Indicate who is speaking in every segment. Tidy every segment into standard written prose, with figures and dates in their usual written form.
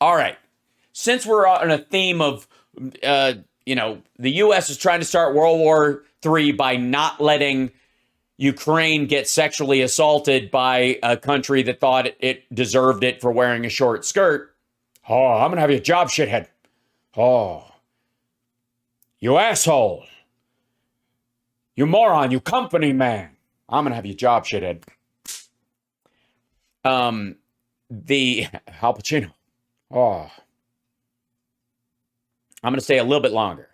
Speaker 1: All right. Since we're on a theme of, the U.S. is trying to start World War III by not letting Ukraine get sexually assaulted by a country that thought it deserved it for wearing a short skirt. Oh, I'm going to have you a job, shithead. Oh, you asshole. You moron, you company man. I'm going to have you a job, shithead. The Al Pacino. Oh, I'm going to stay a little bit longer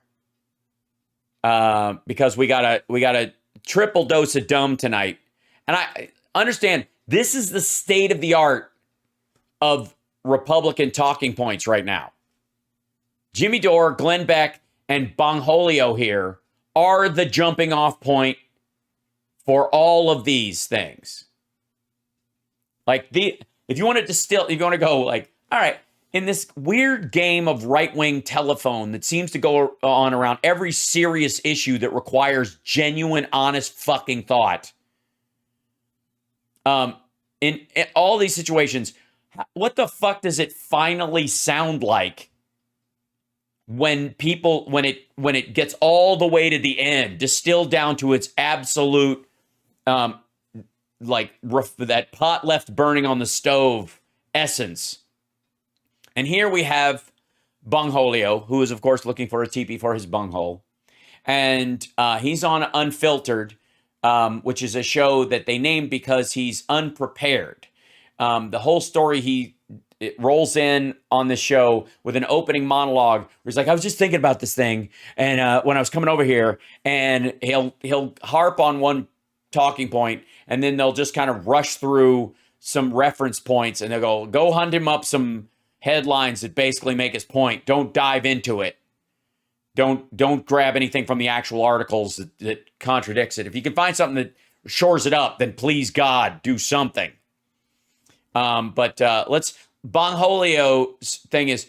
Speaker 1: because we got a triple dose of dumb tonight. And I understand this is the state of the art of Republican talking points right now. Jimmy Dore, Glenn Beck, and Bongholio here are the jumping off point for all of these things. Like if you want to distill, if you want to go like, all right, in this weird game of right-wing telephone that seems to go on around every serious issue that requires genuine, honest fucking thought. In all these situations, what the fuck does it finally sound like when it gets all the way to the end, distilled down to its absolute, that pot left burning on the stove essence? And here we have Bongholio, who is, of course, looking for a teepee for his bunghole. And he's on Unfiltered, which is a show that they named because he's unprepared. The whole story, it rolls in on the show with an opening monologue where he's like, I was just thinking about this thing. And when I was coming over here, and he'll harp on one talking point, and then they'll just kind of rush through some reference points, and they'll go hunt him up some headlines that basically make his point. Don't dive into it. Don't grab anything from the actual articles that contradicts it. If you can find something that shores it up, then please God, do something. Bongholio's thing is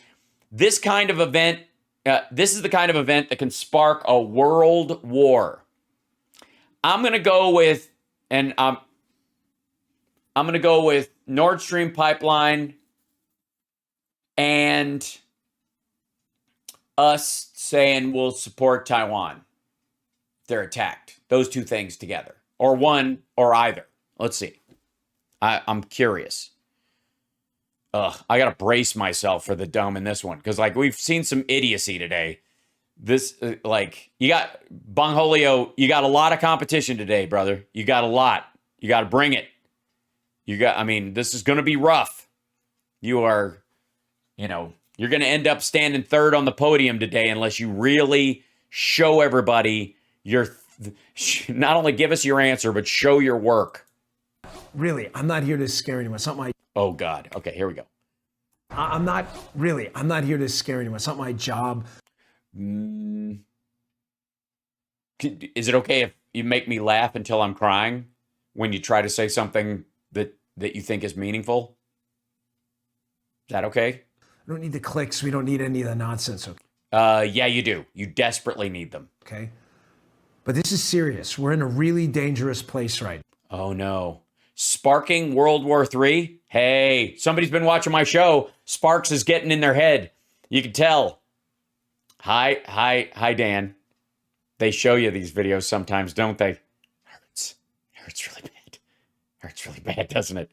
Speaker 1: this kind of event. This is the kind of event that can spark a world war. I'm going to go with, Nord Stream pipeline and us saying we'll support Taiwan if they're attacked. Those two things together, or one or either. Let's see. I'm curious. I got to brace myself for the dumb in this one because, we've seen some idiocy today. This, you got Bongholio, you got a lot of competition today, brother. You got a lot. You got to bring it. This is going to be rough. You are, you're going to end up standing third on the podium today unless you really show everybody not only give us your answer, but show your work.
Speaker 2: Really, I'm not here to scare anyone. It's not my...
Speaker 1: Oh, God. Okay, here we go.
Speaker 2: I'm not here to scare anyone. It's not my job.
Speaker 1: Is it okay if you make me laugh until I'm crying when you try to say something that you think is meaningful? Is that okay?
Speaker 2: I don't need the clicks. We don't need any of the nonsense. Okay?
Speaker 1: Yeah, you do. You desperately need them.
Speaker 2: Okay. But this is serious. We're in a really dangerous place right now.
Speaker 1: Oh, no. Sparking World War III? Hey, somebody's been watching my show. Sparks is getting in their head. You can tell. Hi, Dan. They show you these videos sometimes, don't they? Hurts really bad. Hurts really bad, doesn't it?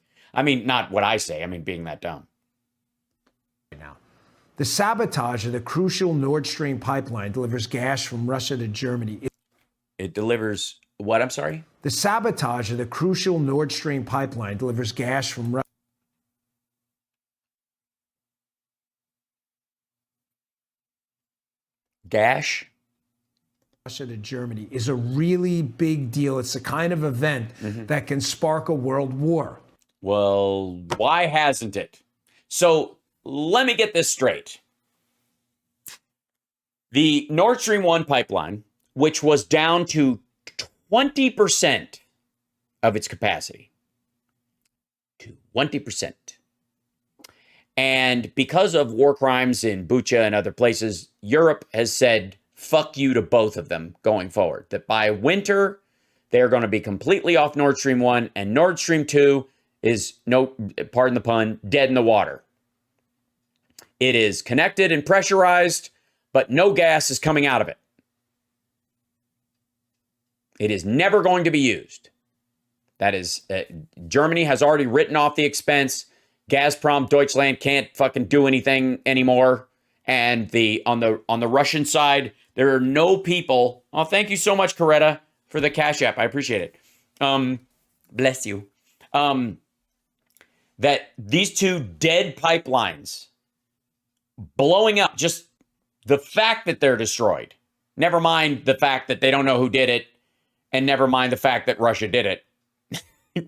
Speaker 1: Not what I say. Being that dumb.
Speaker 2: Now, the sabotage of the crucial Nord Stream pipeline delivers gas from Russia to Germany.
Speaker 1: It delivers what? I'm sorry?
Speaker 2: The sabotage of the crucial Nord Stream pipeline delivers gas from Russia.
Speaker 1: Gash?
Speaker 2: Russia to Germany is a really big deal. It's the kind of event that can spark a world war.
Speaker 1: Well, why hasn't it? So let me get this straight. The Nord Stream 1 pipeline, which was down to 20% of its capacity, to 20%. And because of war crimes in Bucha and other places, Europe has said, fuck you to both of them going forward. That by winter, they're going to be completely off Nord Stream 1, and Nord Stream 2 is, no, pardon the pun, dead in the water. It is connected and pressurized, but no gas is coming out of it. It is never going to be used. That is, Germany has already written off the expense. Gazprom, Deutschland can't fucking do anything anymore. And on the Russian side, there are no people. Oh, thank you so much, Coretta, for the Cash App. I appreciate it. Bless you. That these two dead pipelines blowing up, just the fact that they're destroyed. Never mind the fact that they don't know who did it, and never mind the fact that Russia did it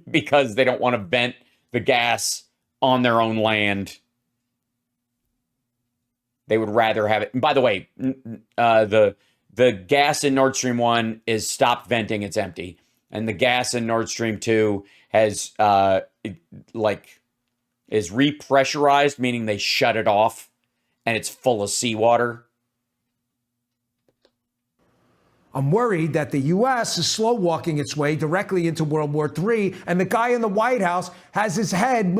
Speaker 1: because they don't want to vent the gas on their own land. They would rather have it. And by the way, the gas in Nord Stream 1 is stopped venting. It's empty. And the gas in Nord Stream 2 has is repressurized, meaning they shut it off and it's full of seawater.
Speaker 2: I'm worried that the U.S. is slow walking its way directly into World War III, and the guy in the White House has his head.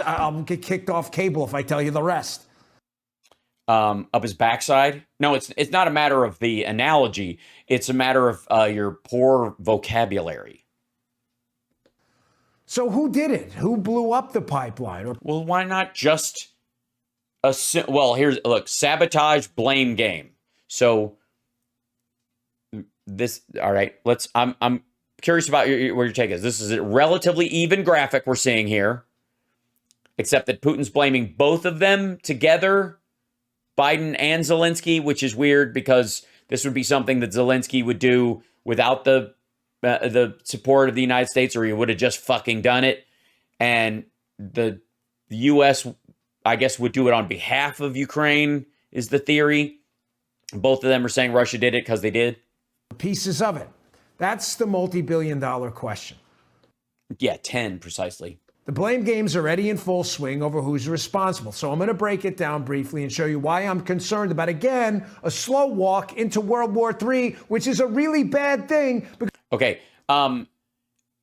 Speaker 2: I'll get kicked off cable if I tell you the rest.
Speaker 1: Up his backside. No, it's not a matter of the analogy. It's a matter of your poor vocabulary.
Speaker 2: So who did it? Who blew up the pipeline?
Speaker 1: Well, why not just look, sabotage, blame game. So all right, I'm curious about where your take is. This is a relatively even graphic we're seeing here, except that Putin's blaming both of them together, Biden and Zelensky, which is weird because this would be something that Zelensky would do without the support of the United States, or he would have just fucking done it. And the U.S., I guess, would do it on behalf of Ukraine, is the theory. Both of them are saying Russia did it because they did.
Speaker 2: Pieces of it. That's the multi-billion-dollar question.
Speaker 1: Yeah, 10 precisely.
Speaker 2: The blame game's already in full swing over who's responsible. So I'm going to break it down briefly and show you why I'm concerned about, again, a slow walk into World War III, which is a really bad thing.
Speaker 1: Okay.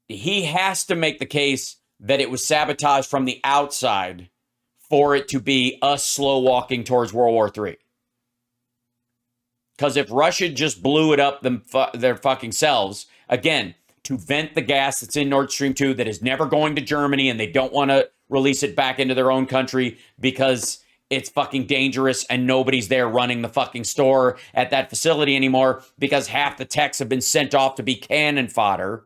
Speaker 1: He has to make the case that it was sabotage from the outside for it to be us slow walking towards World War III. Because if Russia just blew it up their fucking selves, again, to vent the gas that's in Nord Stream 2 that is never going to Germany, and they don't want to release it back into their own country because it's fucking dangerous and nobody's there running the fucking store at that facility anymore because half the techs have been sent off to be cannon fodder.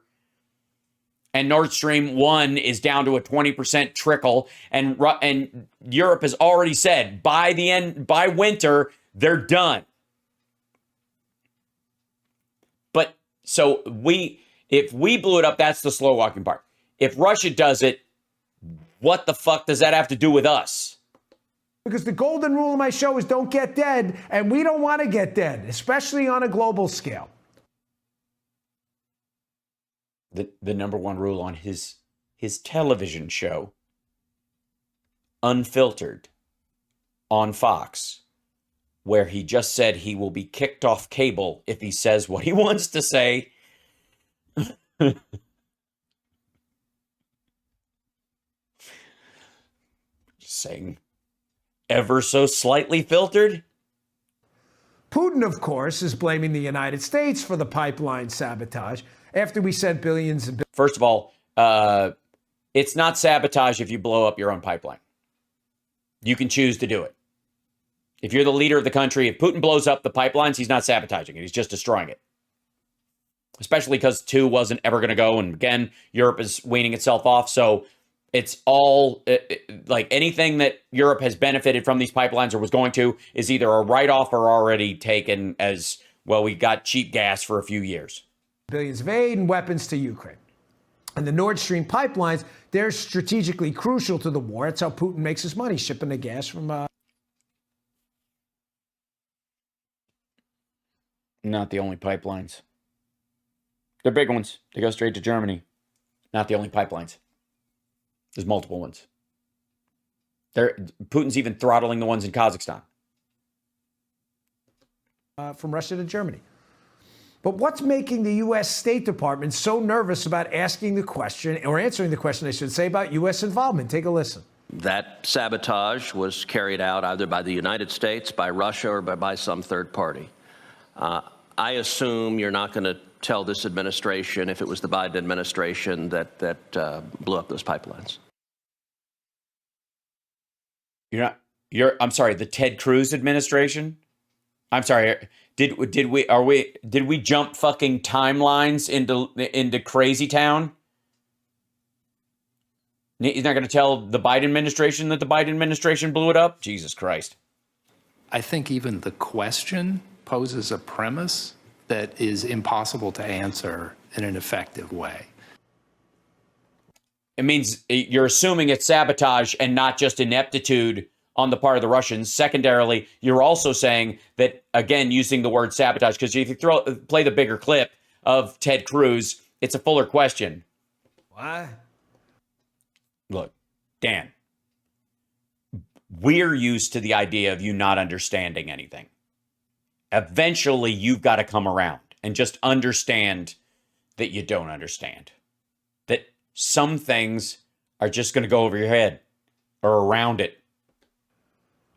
Speaker 1: And Nord Stream 1 is down to a 20% trickle. And Europe has already said by winter, they're done. But so if we blew it up, that's the slow walking part. If Russia does it, what the fuck does that have to do with us?
Speaker 2: Because the golden rule of my show is don't get dead, and we don't want to get dead, especially on a global scale.
Speaker 1: The number one rule on his television show, Unfiltered, on Fox, where he just said he will be kicked off cable if he says what he wants to say. Just saying, ever so slightly filtered.
Speaker 2: Putin, of course, is blaming the United States for the pipeline sabotage after we sent billions and billions.
Speaker 1: First of all, it's not sabotage if you blow up your own pipeline. You can choose to do it. If you're the leader of the country, if Putin blows up the pipelines, he's not sabotaging it. He's just destroying it. Especially because 2 wasn't ever going to go. And again, Europe is weaning itself off. So it's all like anything that Europe has benefited from these pipelines or was going to is either a write-off or already taken as, well, we got cheap gas for a few years.
Speaker 2: Billions of aid and weapons to Ukraine. And the Nord Stream pipelines, they're strategically crucial to the war. That's how Putin makes his money, shipping the gas from...
Speaker 1: Not the only pipelines. They're big ones. They go straight to Germany. Not the only pipelines. There's multiple ones. Putin's even throttling the ones in Kazakhstan.
Speaker 2: From Russia to Germany. But what's making the U.S. State Department so nervous about asking the question, or answering the question, I should say, about U.S. involvement? Take a listen.
Speaker 3: That sabotage was carried out either by the United States, by Russia, or by some third party. I assume you're not going to tell this administration, if it was the Biden administration, that blew up those pipelines.
Speaker 1: I'm sorry, the Ted Cruz administration? I'm sorry. Did we jump fucking timelines into crazy town? He's not going to tell the Biden administration that the Biden administration blew it up? Jesus Christ.
Speaker 4: I think even the question poses a premise that is impossible to answer in an effective way.
Speaker 1: It means you're assuming it's sabotage and not just ineptitude on the part of the Russians. Secondarily, you're also saying that, again, using the word sabotage, because if you play the bigger clip of Ted Cruz, it's a fuller question.
Speaker 2: What?
Speaker 1: Look, Dan, we're used to the idea of you not understanding anything. Eventually, you've got to come around and just understand that you don't understand. That some things are just going to go over your head or around it.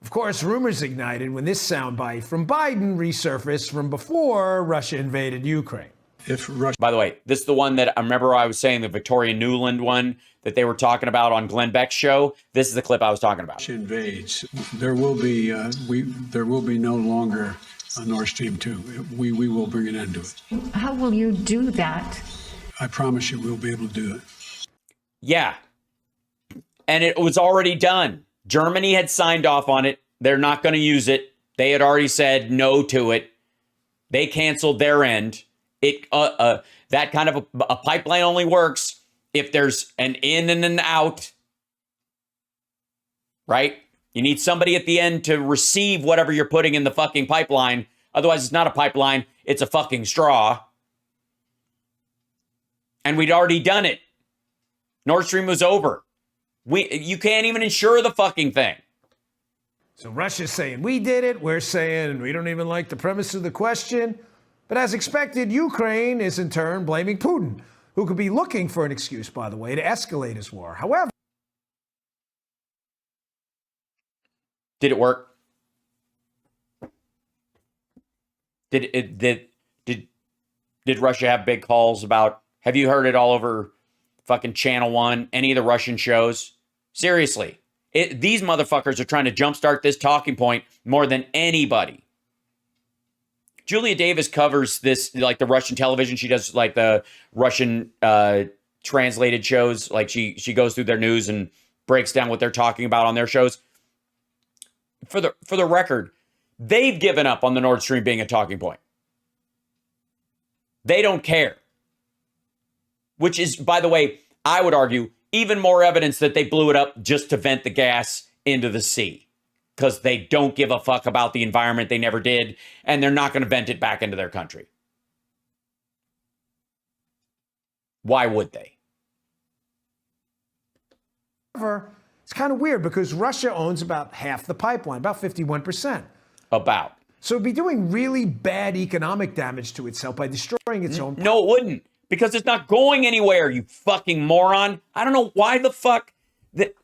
Speaker 2: Of course, rumors ignited when this soundbite from Biden resurfaced from before Russia invaded Ukraine.
Speaker 1: By the way, this is the one that I remember I was saying, the Victoria Nuland one that they were talking about on Glenn Beck's show. This is the clip I was talking about.
Speaker 5: Invades. There will be no longer a Nord Stream 2. We will bring an end to it.
Speaker 6: How will you do that?
Speaker 5: I promise you we'll be able to do it.
Speaker 1: Yeah. And it was already done. Germany had signed off on it. They're not going to use it. They had already said no to it. They canceled their end. That kind of a pipeline only works if there's an in and an out, right? You need somebody at the end to receive whatever you're putting in the fucking pipeline. Otherwise, it's not a pipeline. It's a fucking straw. And we'd already done it. Nord Stream was over. You can't even insure the fucking thing.
Speaker 2: So Russia's saying we did it. We're saying we don't even like the premise of the question. But as expected, Ukraine is in turn blaming Putin, who could be looking for an excuse, by the way, to escalate his war. However,
Speaker 1: did it work? Did Russia have big calls about? Have you heard it all over fucking Channel 1, any of the Russian shows? Seriously, these motherfuckers are trying to jumpstart this talking point more than anybody. Julia Davis covers this, like the Russian television. She does like the Russian translated shows. Like she goes through their news and breaks down what they're talking about on their shows. For the record, they've given up on the Nord Stream being a talking point. They don't care. Which is, by the way, I would argue, even more evidence that they blew it up just to vent the gas into the sea. Because they don't give a fuck about the environment. They never did. And they're not going to vent it back into their country. Why would they?
Speaker 2: however, it's kind of weird because Russia owns about half the pipeline, about 51%.
Speaker 1: About.
Speaker 2: So it'd be doing really bad economic damage to itself by destroying its own.
Speaker 1: No, it wouldn't. Because it's not going anywhere, you fucking moron. I don't know why the fuck that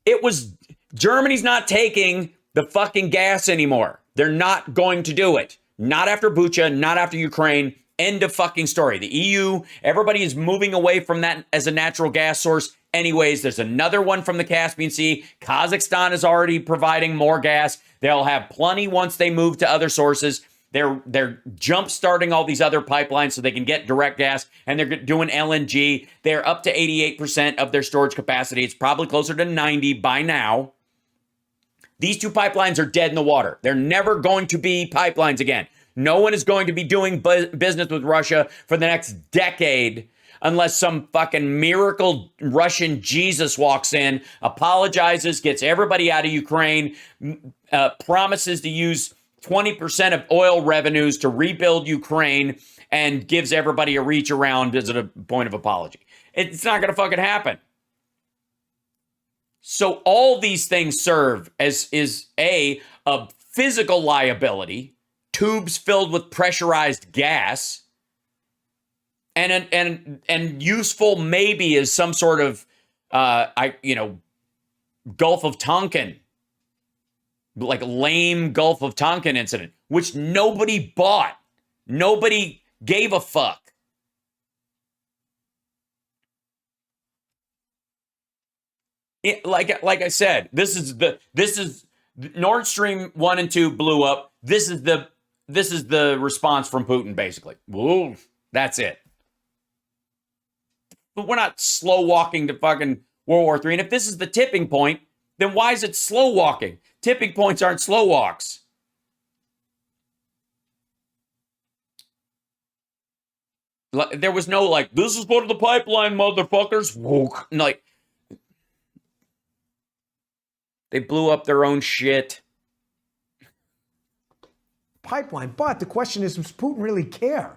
Speaker 1: it was. Germany's not taking the fucking gas anymore. They're not going to do it. Not after Bucha, not after Ukraine. End of fucking story. The EU, everybody is moving away from that as a natural gas source. Anyways, there's another one from the Caspian Sea. Kazakhstan is already providing more gas. They'll have plenty once they move to other sources. They're jump starting all these other pipelines so they can get direct gas, and they're doing LNG. They're up to 88% of their storage capacity. It's probably closer to 90 by now. These two pipelines are dead in the water. They're never going to be pipelines again. No one is going to be doing business with Russia for the next decade unless some fucking miracle Russian Jesus walks in, apologizes, gets everybody out of Ukraine, promises to use 20% of oil revenues to rebuild Ukraine, and gives everybody a reach around as a point of apology. It's not going to fucking happen. So all these things serve as a physical liability, tubes filled with pressurized gas, and useful maybe as some sort of Gulf of Tonkin, like lame Gulf of Tonkin incident, which nobody bought. Nobody gave a fuck. Like I said, this is Nord Stream 1 and 2 blew up. This is the response from Putin, basically. Whoa, that's it. But we're not slow walking to fucking World War III. And if this is the tipping point, then why is it slow walking? Tipping points aren't slow walks. There was no like, this is part of the pipeline, motherfuckers. Like, they blew up their own shit.
Speaker 2: Pipeline. But the question is, does Putin really care?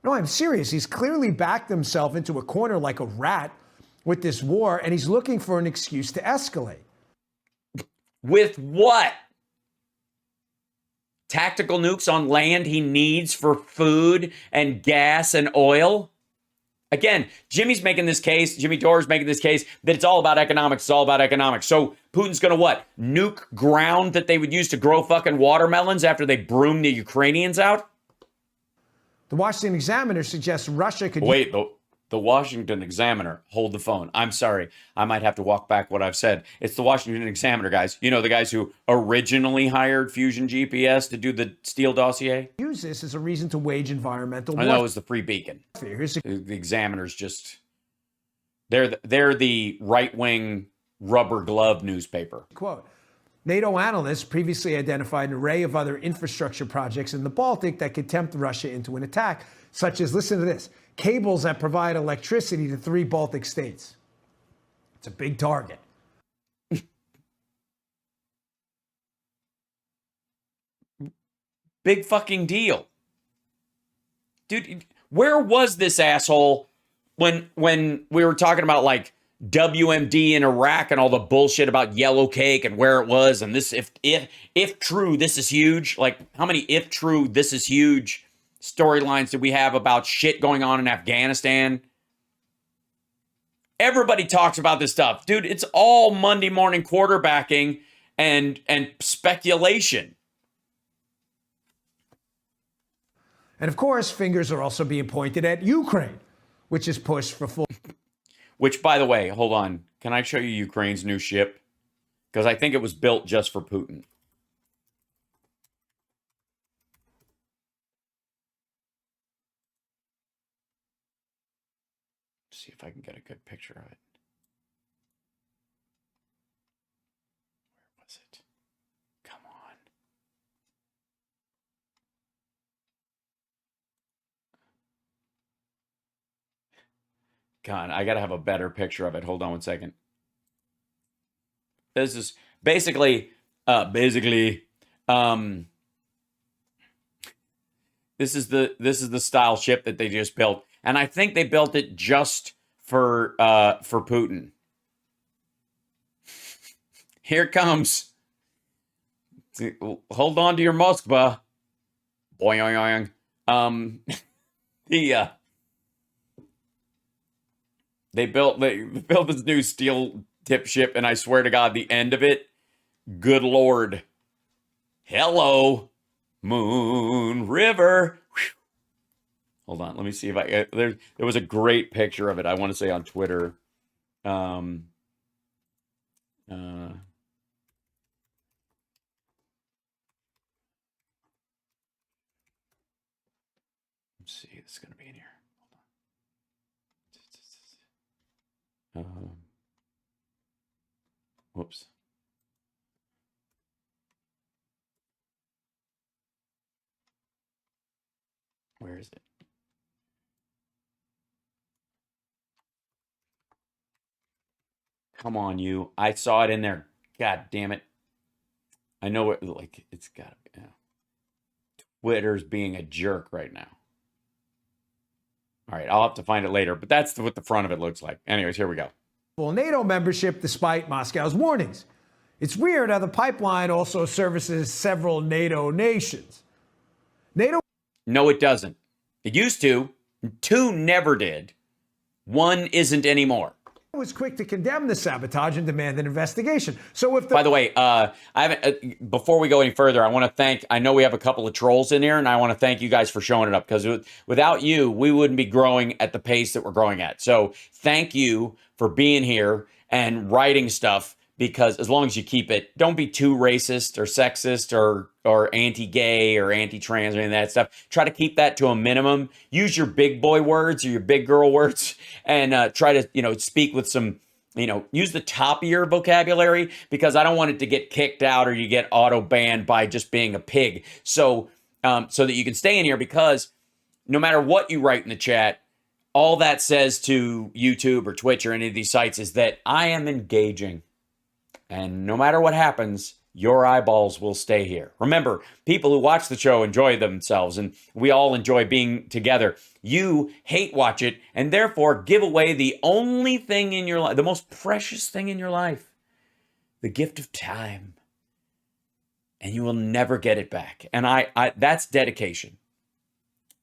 Speaker 2: No, I'm serious. He's clearly backed himself into a corner like a rat with this war, and he's looking for an excuse to escalate.
Speaker 1: With what? Tactical nukes on land he needs for food and gas and oil? Again, Jimmy's making this case, Jimmy Dore's making this case that it's all about economics, it's all about economics. So Putin's going to what? Nuke ground that they would use to grow fucking watermelons after they broom the Ukrainians out?
Speaker 2: The Washington Examiner suggests Russia could...
Speaker 1: Wait, the Washington Examiner. Hold the phone. I'm sorry. I might have to walk back what I've said. It's the Washington Examiner, guys. You know, the guys who originally hired Fusion GPS to do the Steele dossier?
Speaker 2: Use this as a reason to wage environmental
Speaker 1: I know it was the Free Beacon.
Speaker 2: Here's
Speaker 1: The Examiner's just... They're the right-wing rubber glove newspaper.
Speaker 2: quote. NATO analysts previously identified an array of other infrastructure projects in the Baltic that could tempt Russia into an attack, such as, listen to this, cables that provide electricity to 3 Baltic states. It's a big target.
Speaker 1: Big fucking deal. Dude, where was this asshole when we were talking about like WMD in Iraq and all the bullshit about yellow cake and where it was and this if true this is huge, like how many if true this is huge storylines did we have about shit going on in Afghanistan? Everybody talks about this stuff. Dude, it's all Monday morning quarterbacking and speculation.
Speaker 2: And of course, fingers are also being pointed at Ukraine, which is pushed for full...
Speaker 1: Which, by the way, hold on. Can I show you Ukraine's new ship? Because I think it was built just for Putin. Let's see if I can get a good picture of it. Where was it? Come on. God, I gotta have a better picture of it. Hold on one second. This is basically, this is the style ship that they just built, and I think they built it just for Putin. Here it comes. Hold on to your Moskva. Boing. They built this new steel tip ship, and I swear to God, the end of it, good Lord. Hello, Moon River. Whew. Hold on, let me see if I there was a great picture of it. I want to say on Twitter. Let's see, it's gonna be in here. Whoops. Where is it? Come on, you. I saw it in there. God damn it. I know it, like, it's got to be. Yeah. Twitter's being a jerk right now. All right, I'll have to find it later, but that's what the front of it looks like. Anyways, here we go.
Speaker 2: Well, NATO membership despite Moscow's warnings. It's weird how the pipeline also services several NATO nations. NATO...
Speaker 1: No, it doesn't. It used to. 2 never did. 1 isn't anymore.
Speaker 2: was quick to condemn the sabotage and demand an investigation. So if the
Speaker 1: By the way, I haven't. Before we go any further, I want to thank. I know we have a couple of trolls in here, and I want to thank you guys for showing it up because without you, we wouldn't be growing at the pace that we're growing at. So thank you for being here and writing stuff. Because as long as you keep it, don't be too racist or sexist or anti-gay or anti-trans or any of that stuff. Try to keep that to a minimum. Use your big boy words or your big girl words, and try to speak with some use the top of your vocabulary, because I don't want it to get kicked out or you get auto banned by just being a pig. So so that you can stay in here, because no matter what you write in the chat, all that says to YouTube or Twitch or any of these sites is that I am engaging. And no matter what happens, your eyeballs will stay here. Remember, people who watch the show enjoy themselves, and we all enjoy being together. You hate watch it, and therefore give away the only thing in your life, the most precious thing in your life, the gift of time. And you will never get it back. And I that's dedication.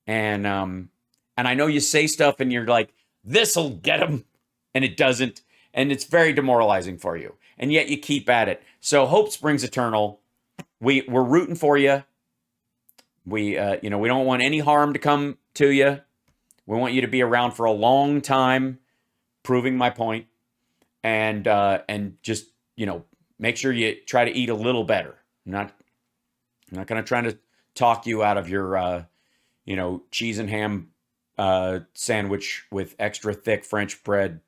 Speaker 1: And I know you say stuff and you're like, this'll get them, and it doesn't. And it's very demoralizing for you. And yet you keep at it. So hope springs eternal. We're rooting for you. We don't want any harm to come to you. We want you to be around for a long time, proving my point. And just, make sure you try to eat a little better. I'm not going to try to talk you out of your, cheese and ham sandwich with extra thick French bread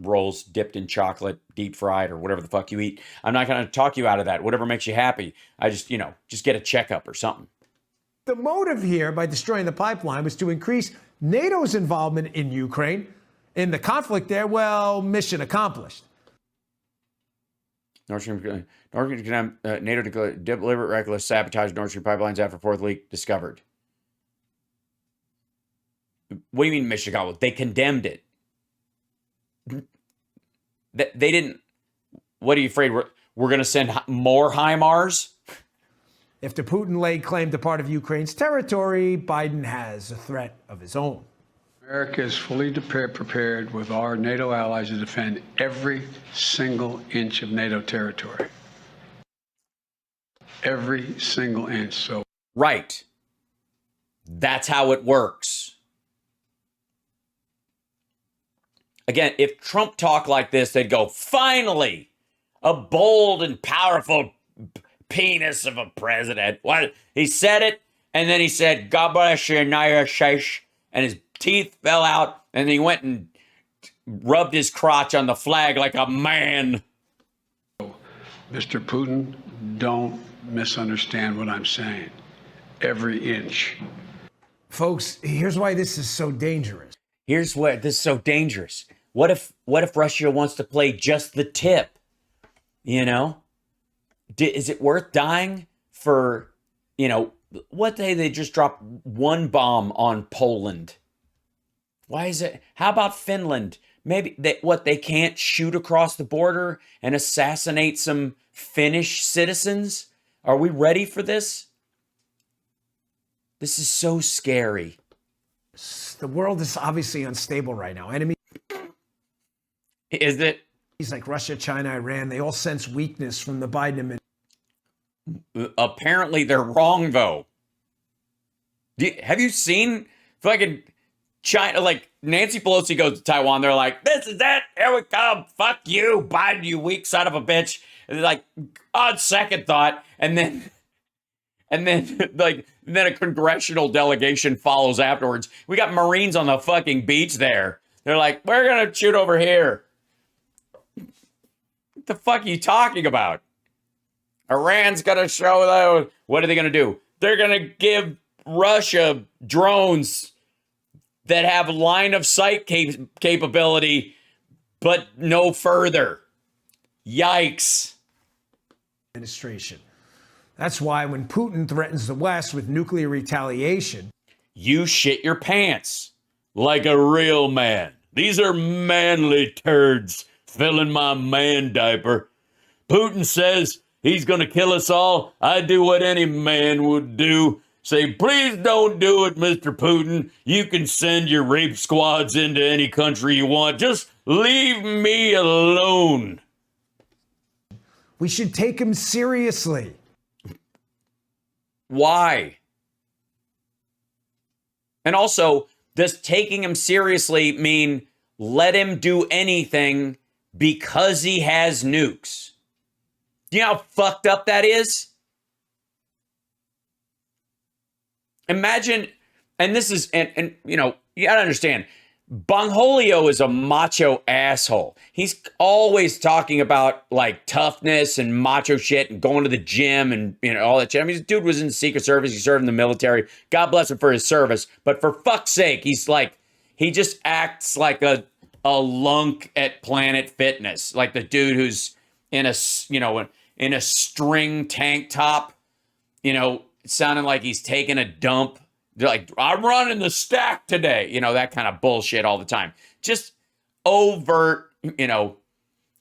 Speaker 1: rolls dipped in chocolate, deep fried, or whatever the fuck you eat. I'm not going to talk you out of that. Whatever makes you happy. I just get a checkup or something.
Speaker 2: The motive here by destroying the pipeline was to increase NATO's involvement in Ukraine. In the conflict there, well, mission accomplished.
Speaker 1: NATO declared deliberate reckless sabotage Nord Stream pipelines after fourth leak discovered. What do you mean mission accomplished? They condemned it. They didn't. What are you afraid? We're going to send more HIMARS?
Speaker 2: If the Putin laid claim to part of Ukraine's territory, Biden has a threat of his own.
Speaker 5: America is fully prepared with our NATO allies to defend every single inch of NATO territory. Every single inch. So
Speaker 1: right. That's how it works. Again, if Trump talked like this, they'd go, finally, a bold and powerful penis of a president. What? He said it, and then he said, God bless you, Naya Shesh, and his teeth fell out, and he went and rubbed his crotch on the flag like a man.
Speaker 5: Mr. Putin, don't misunderstand what I'm saying. Every inch.
Speaker 2: Folks, here's why this is so dangerous.
Speaker 1: Here's why this is so dangerous. What if Russia wants to play just the tip? Is it worth dying for, what day they just dropped one bomb on Poland? Why is it? How about Finland? Maybe they can't shoot across the border and assassinate some Finnish citizens? Are we ready for this? This is so scary.
Speaker 2: The world is obviously unstable right now. Enemies
Speaker 1: Is it?
Speaker 2: like Russia, China, Iran, they all sense weakness from the Biden administration.
Speaker 1: Apparently they're wrong, though. Have you seen fucking China? Like, Nancy Pelosi goes to Taiwan. They're like, this is it. Here we come. Fuck you, Biden, you weak son of a bitch. And they're like, on second thought. And then a congressional delegation follows afterwards. We got Marines on the fucking beach there. They're like, we're going to shoot over here. What the fuck are you talking about? Iran's going to show those. What are they going to do? They're going to give Russia drones that have line of sight capability, but no further. Yikes.
Speaker 2: Administration. That's why when Putin threatens the West with nuclear retaliation,
Speaker 1: you shit your pants like a real man. These are manly turds filling my man diaper. Putin says he's going to kill us all. I do what any man would do. say, please don't do it, Mr. Putin. You can send your rape squads into any country you want. Just leave me alone.
Speaker 2: We should take him seriously.
Speaker 1: Why? And also, does taking him seriously mean let him do anything because he has nukes? Do you know how fucked up that is? Imagine, and this is, and you know, you gotta understand, Bongholio is a macho asshole. He's always talking about like toughness and macho shit and going to the gym and, you know, all that shit. I mean, this dude was in the Secret Service. He served in the military. God bless him for his service. But for fuck's sake, he's like, he just acts like a lunk at Planet Fitness. Like the dude who's in a, you know, in a string tank top, you know, sounding like he's taking a dump. They're like, I'm running the stack today. You know, that kind of bullshit all the time. Just overt, you know,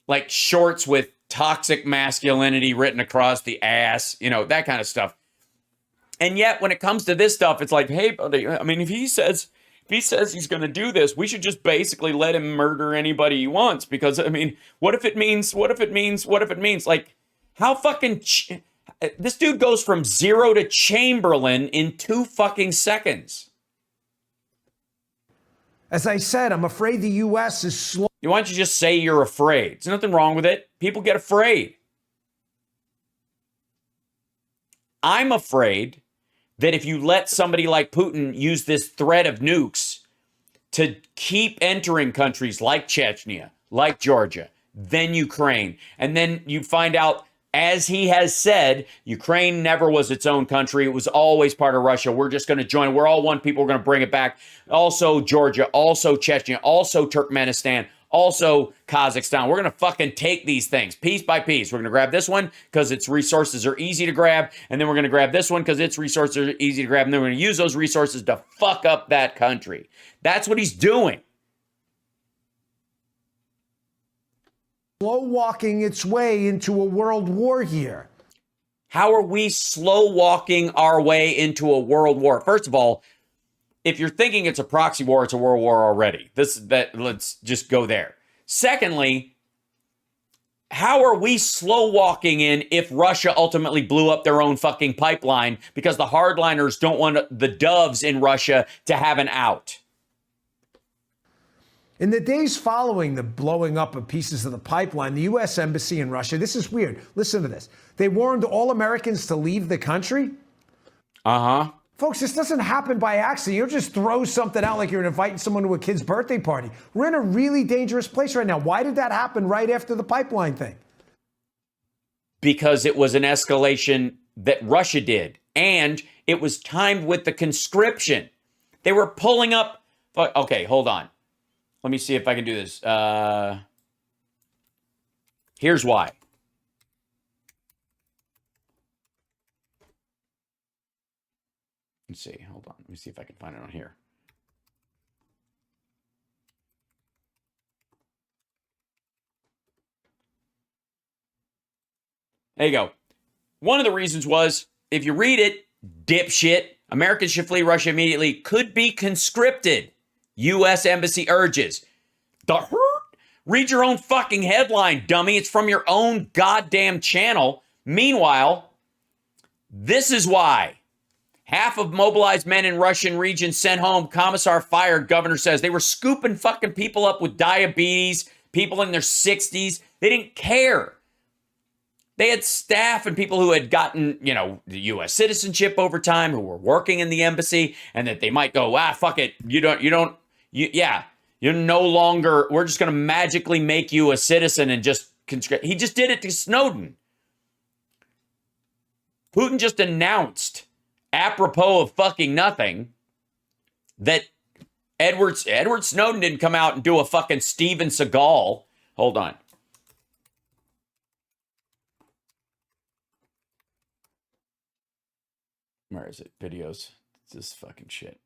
Speaker 1: like shorts with toxic masculinity written across the ass, you know, that kind of stuff. And yet when it comes to this stuff, it's like, hey, buddy, I mean, if he says he's going to do this, we should just basically let him murder anybody he wants. Because, I mean, what if it means, like, how fucking... This dude goes from 0 to Chamberlain in 2 fucking seconds.
Speaker 2: As I said, I'm afraid the U.S. is slow.
Speaker 1: Why don't you just say you're afraid? There's nothing wrong with it. People get afraid. I'm afraid that if you let somebody like Putin use this threat of nukes to keep entering countries like Chechnya, like Georgia, then Ukraine, and then you find out, as he has said, Ukraine never was its own country. It was always part of Russia. We're just going to join. We're all one people. We're going to bring it back. Also Georgia, also Chechnya, also Turkmenistan, also Kazakhstan. We're going to fucking take these things piece by piece. We're going to grab this one because its resources are easy to grab. And then we're going to grab this one because its resources are easy to grab. And then we're going to use those resources to fuck up that country. That's what he's doing.
Speaker 2: Slow walking its way into a world war here.
Speaker 1: How are we slow walking our way into a world war? First of all, if you're thinking it's a proxy war, it's a world war already. Let's just go there. Secondly, how are we slow walking in if Russia ultimately blew up their own fucking pipeline because the hardliners don't want the doves in Russia to have an out?
Speaker 2: In the days following the blowing up of pieces of the pipeline, the U.S. Embassy in Russia, this is weird. Listen to this. They warned all Americans to leave the country.
Speaker 1: Uh-huh.
Speaker 2: Folks, this doesn't happen by accident. You don't just throw something out like you're inviting someone to a kid's birthday party. We're in a really dangerous place right now. Why did that happen right after the pipeline thing?
Speaker 1: Because it was an escalation that Russia did. And it was timed with the conscription. They were pulling up. Okay, hold on. Let me see if I can do this. Here's why. Let's see. Hold on. Let me see if I can find it on here. There you go. One of the reasons was, if you read it, dipshit, Americans should flee Russia immediately, could be conscripted. U.S. Embassy urges. Read your own fucking headline, dummy. It's from your own goddamn channel. Meanwhile, this is why. Half of mobilized men in Russian region sent home. Commissar fired, governor says. They were scooping fucking people up with diabetes, people in their 60s. They didn't care. They had staff and people who had gotten, you know, the U.S. citizenship over time, who were working in the embassy, and that they might go, fuck it. You're no longer, we're just going to magically make you a citizen and just conscript. He just did it to Snowden. Putin just announced, apropos of fucking nothing, that Edward Snowden didn't come out and do a fucking Steven Seagal. Hold on. Where is it? Videos. It's this fucking shit.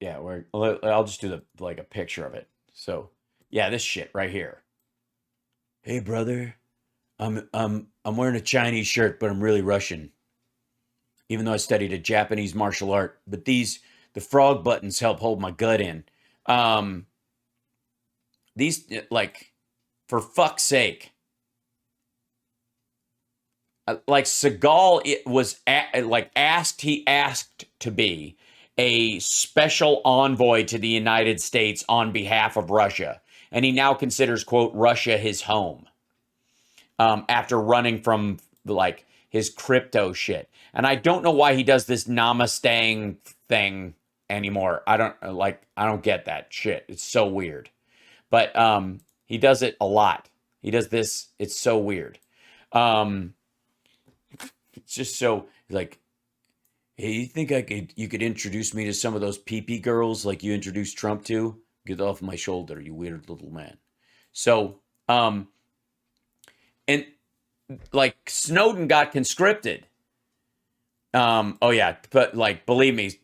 Speaker 1: Yeah, I'll just do a picture of it. So, yeah, this shit right here. Hey, brother, I'm wearing a Chinese shirt, but I'm really Russian. Even though I studied a Japanese martial art, but the frog buttons help hold my gut in. These, like, for fuck's sake. Like Seagal, he asked to be a special envoy to the United States on behalf of Russia. And he now considers, quote, Russia his home. After running from, like, his crypto shit. And I don't know why he does this namasteing thing anymore. I don't get that shit. It's so weird. But he does it a lot. He does this. It's so weird. It's just so, like, hey, you think you could introduce me to some of those pee-pee girls like you introduced Trump to? Get off my shoulder, you weird little man. So, and like Snowden got conscripted. Oh yeah, but like, believe me,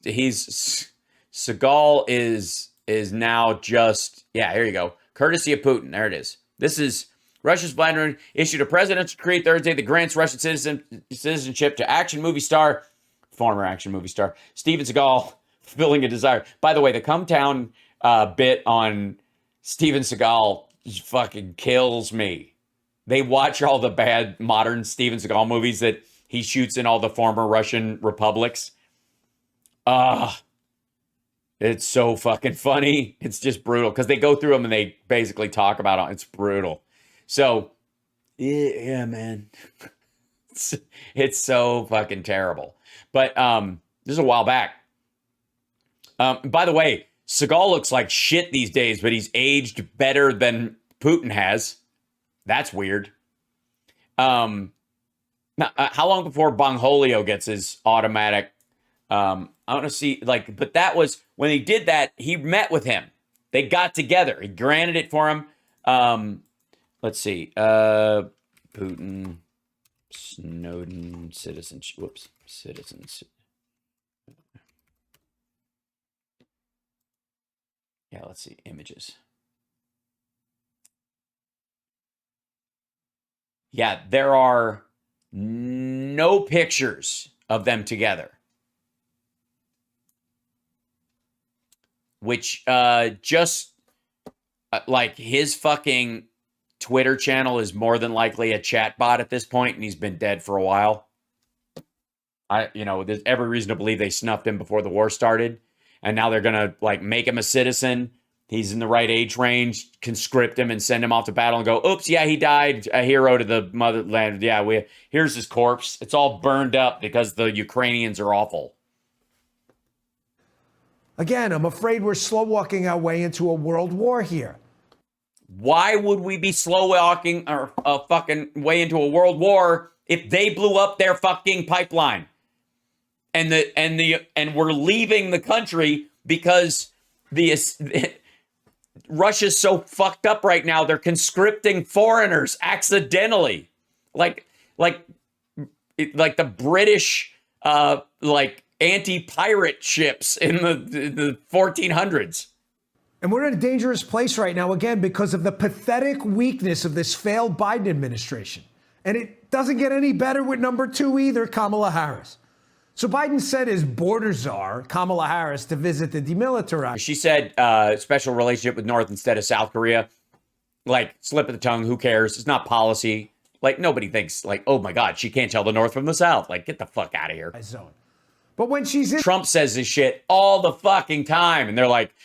Speaker 1: Seagal is now just, yeah, here you go. Courtesy of Putin. There it is. This is Russia's Vladimir issued a presidential decree Thursday that grants Russian citizenship to former action movie star, Steven Seagal, fulfilling a desire. By the way, the Come Town bit on Steven Seagal fucking kills me. They watch all the bad modern Steven Seagal movies that he shoots in all the former Russian republics. It's so fucking funny. It's just brutal because they go through them and they basically talk about it. It's brutal. So, yeah, man. It's so fucking terrible. But this is a while back. By the way, Seagal looks like shit these days, but he's aged better than Putin has. That's weird. Now, how long before Bongholio gets his automatic? I want to see, like, but that was when he did that. He met with him. They got together. He granted it for him. Let's see. Putin, Snowden, citizenship. Whoops, citizens. Yeah, let's see images. Yeah, there are no pictures of them together. Which just like his fucking Twitter channel is more than likely a chat bot at this point, and he's been dead for a while. There's every reason to believe they snuffed him before the war started, and now they're gonna like make him a citizen. He's in the right age range, conscript him and send him off to battle and go, oops, yeah, he died, a hero to the motherland. Yeah, here's his corpse. It's all burned up because the Ukrainians are awful.
Speaker 2: Again, I'm afraid we're slow walking our way into a world war here.
Speaker 1: Why would we be slow walking our fucking way into a world war if they blew up their fucking pipeline? And we're leaving the country because Russia's so fucked up right now. They're conscripting foreigners accidentally, like the British anti-pirate ships in the 1400s.
Speaker 2: And we're in a dangerous place right now, again, because of the pathetic weakness of this failed Biden administration. And it doesn't get any better with number 2 either, Kamala Harris. So Biden sent his border czar, Kamala Harris, to visit the demilitarized.
Speaker 1: She said special relationship with North instead of South Korea. Like, slip of the tongue, who cares? It's not policy. Like, nobody thinks, like, oh my God, she can't tell the North from the South. Like, get the fuck out of here.
Speaker 2: Zone. But when she's in...
Speaker 1: Trump says this shit all the fucking time. And they're like,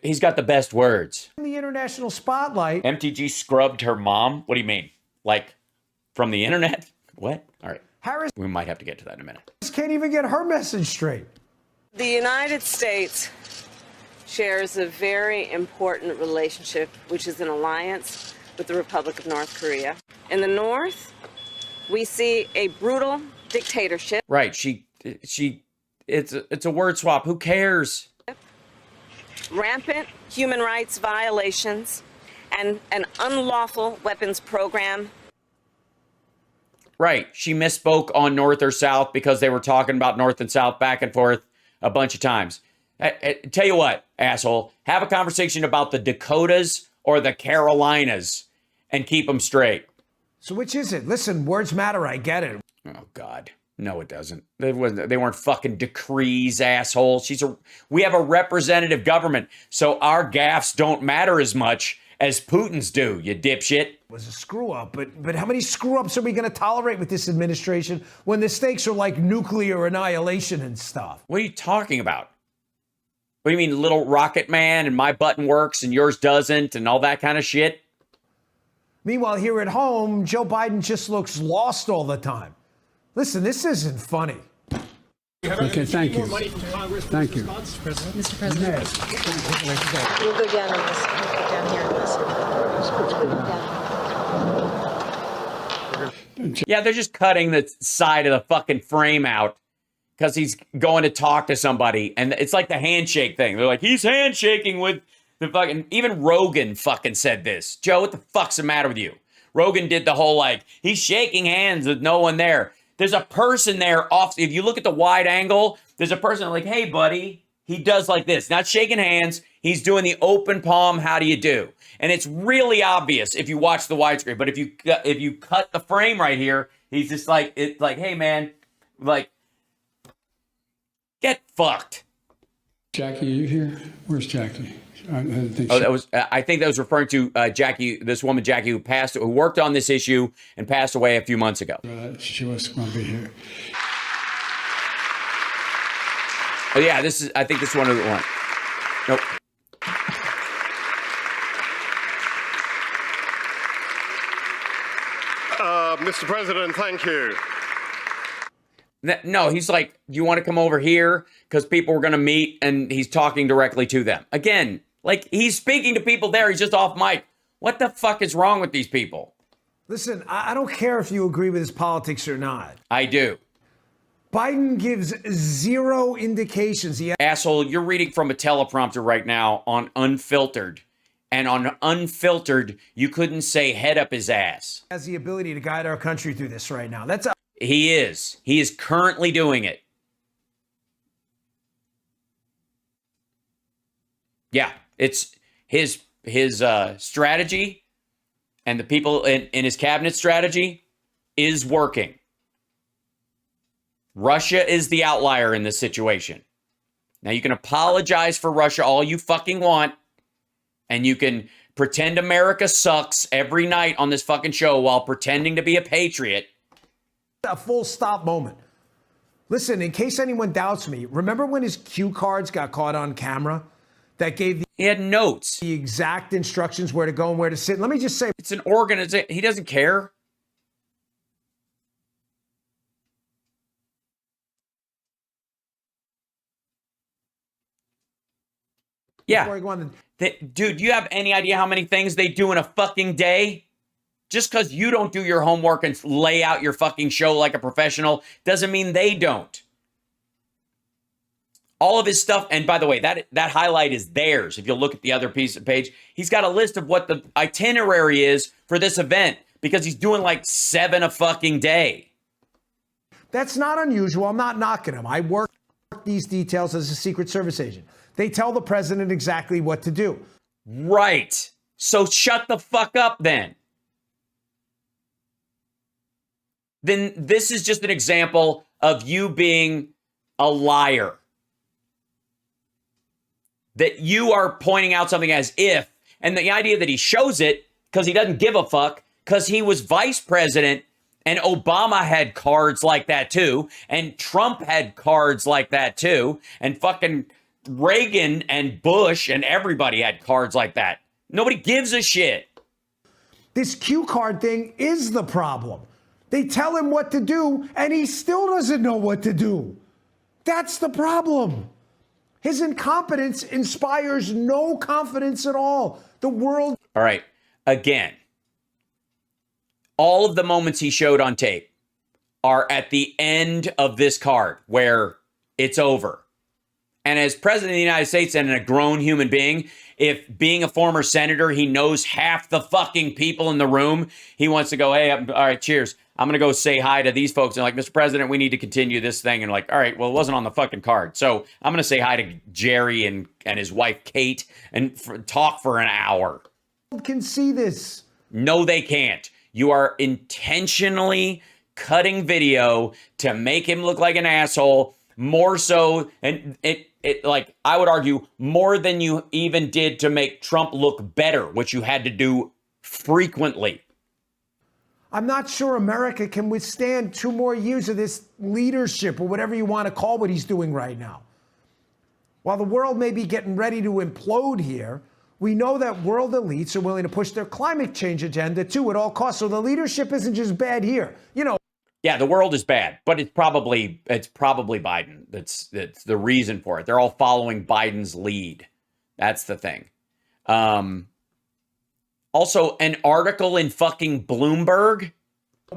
Speaker 1: he's got the best words.
Speaker 2: In the international spotlight...
Speaker 1: MTG scrubbed her mom? What do you mean? Like, from the internet? What? All right.
Speaker 2: Harris...
Speaker 1: We might have to get to that in a minute.
Speaker 2: Can't even get her message straight.
Speaker 7: The United States shares a very important relationship, which is an alliance with the Republic of North Korea. In the North, we see a brutal dictatorship.
Speaker 1: Right. It's a word swap. Who cares?
Speaker 7: Rampant human rights violations and an unlawful weapons program.
Speaker 1: Right. She misspoke on North or South because they were talking about North and South back and forth a bunch of times. Tell you what, asshole, have a conversation about the Dakotas or the Carolinas and keep them straight.
Speaker 2: So which is it? Listen, words matter. I get it.
Speaker 1: Oh, God. No, it doesn't. They weren't fucking decrees, asshole. We have a representative government, so our gaffes don't matter as much as Putin's do, you dipshit.
Speaker 2: It was a screw up, but how many screw ups are we going to tolerate with this administration when the stakes are like nuclear annihilation and stuff?
Speaker 1: What are you talking about? What do you mean, little rocket man and my button works and yours doesn't and all that kind of shit?
Speaker 2: Meanwhile, here at home, Joe Biden just looks lost all the time. Listen, this isn't funny.
Speaker 5: Okay, thank you. Thank you.
Speaker 8: Mr. President. We'll go down on this. We'll go down here on this.
Speaker 1: Yeah, they're just cutting the side of the fucking frame out because he's going to talk to somebody. And it's like the handshake thing. They're like, he's handshaking with the fucking... Even Rogan fucking said this. Joe, what the fuck's the matter with you? Rogan did the whole like, he's shaking hands with no one there. There's a person there off. If you look at the wide angle, there's a person like, hey, buddy. He does like this, not shaking hands. He's doing the open palm. How do you do? And it's really obvious if you watch the widescreen. But if you cut the frame right here, he's just like, it's like, hey, man, like, get fucked.
Speaker 5: Jackie, are you here? Where's Jackie?
Speaker 1: I think that was referring to Jackie, this woman, Jackie, who worked on this issue and passed away a few months ago.
Speaker 5: She was going to be here.
Speaker 1: Oh, yeah, I think this is one of the ones. Nope.
Speaker 9: Mr. President, thank you.
Speaker 1: No, he's like, do you want to come over here? Because people were going to meet, and he's talking directly to them. Again, like, he's speaking to people there. He's just off mic. What the fuck is wrong with these people?
Speaker 2: Listen, I don't care if you agree with his politics or not.
Speaker 1: I do.
Speaker 2: Biden gives zero indications.
Speaker 1: Asshole, you're reading from a teleprompter right now on Unfiltered. And on Unfiltered, you couldn't say head up his ass.
Speaker 2: Has the ability to guide our country through this right now.
Speaker 1: He is. He is currently doing it. Yeah, it's his strategy and the people in his cabinet strategy is working. Russia is the outlier in this situation. Now, you can apologize for Russia all you fucking want, and you can pretend America sucks every night on this fucking show while pretending to be a patriot.
Speaker 2: A full stop moment. Listen, in case anyone doubts me, remember when his cue cards got caught on camera? That gave
Speaker 1: he had notes.
Speaker 2: The exact instructions where to go and where to sit. Let me just say,
Speaker 1: it's an organization. He doesn't care. Yeah. Dude, you have any idea how many things they do in a fucking day? Just because you don't do your homework and lay out your fucking show like a professional doesn't mean they don't. All of his stuff, and by the way, that highlight is theirs. If you'll look at the other piece of page, he's got a list of what the itinerary is for this event because he's doing like 7 a fucking day.
Speaker 2: That's not unusual. I'm not knocking him. I work these details as a Secret Service agent. They tell the president exactly what to do.
Speaker 1: Right. So shut the fuck up then. Then this is just an example of you being a liar. That you are pointing out something as if, and the idea that he shows it because he doesn't give a fuck, because he was vice president and Obama had cards like that too, and Trump had cards like that too, and fucking Reagan and Bush and everybody had cards like that. Nobody gives a shit.
Speaker 2: This cue card thing is the problem. They tell him what to do, and he still doesn't know what to do. That's the problem. His incompetence inspires no confidence at all. The world...
Speaker 1: All right. Again, all of the moments he showed on tape are at the end of this card where it's over. And as president of the United States and a grown human being, if being a former senator, he knows half the fucking people in the room, he wants to go, hey, all right, cheers. I'm going to go say hi to these folks and like, Mr. President, we need to continue this thing. And like, all right, well, it wasn't on the fucking card. So I'm going to say hi to Jerry and his wife, Kate, and talk for an hour.
Speaker 2: Can see this.
Speaker 1: No, they can't. You are intentionally cutting video to make him look like an asshole, more so, and it like, I would argue, more than you even did to make Trump look better, which you had to do frequently.
Speaker 2: I'm not sure America can withstand 2 more years of this leadership or whatever you want to call what he's doing right now. While the world may be getting ready to implode here, we know that world elites are willing to push their climate change agenda too at all costs. So the leadership isn't just bad here. You know.
Speaker 1: Yeah, the world is bad, but it's probably Biden. That's the reason for it. They're all following Biden's lead. That's the thing. Also, an article in fucking Bloomberg.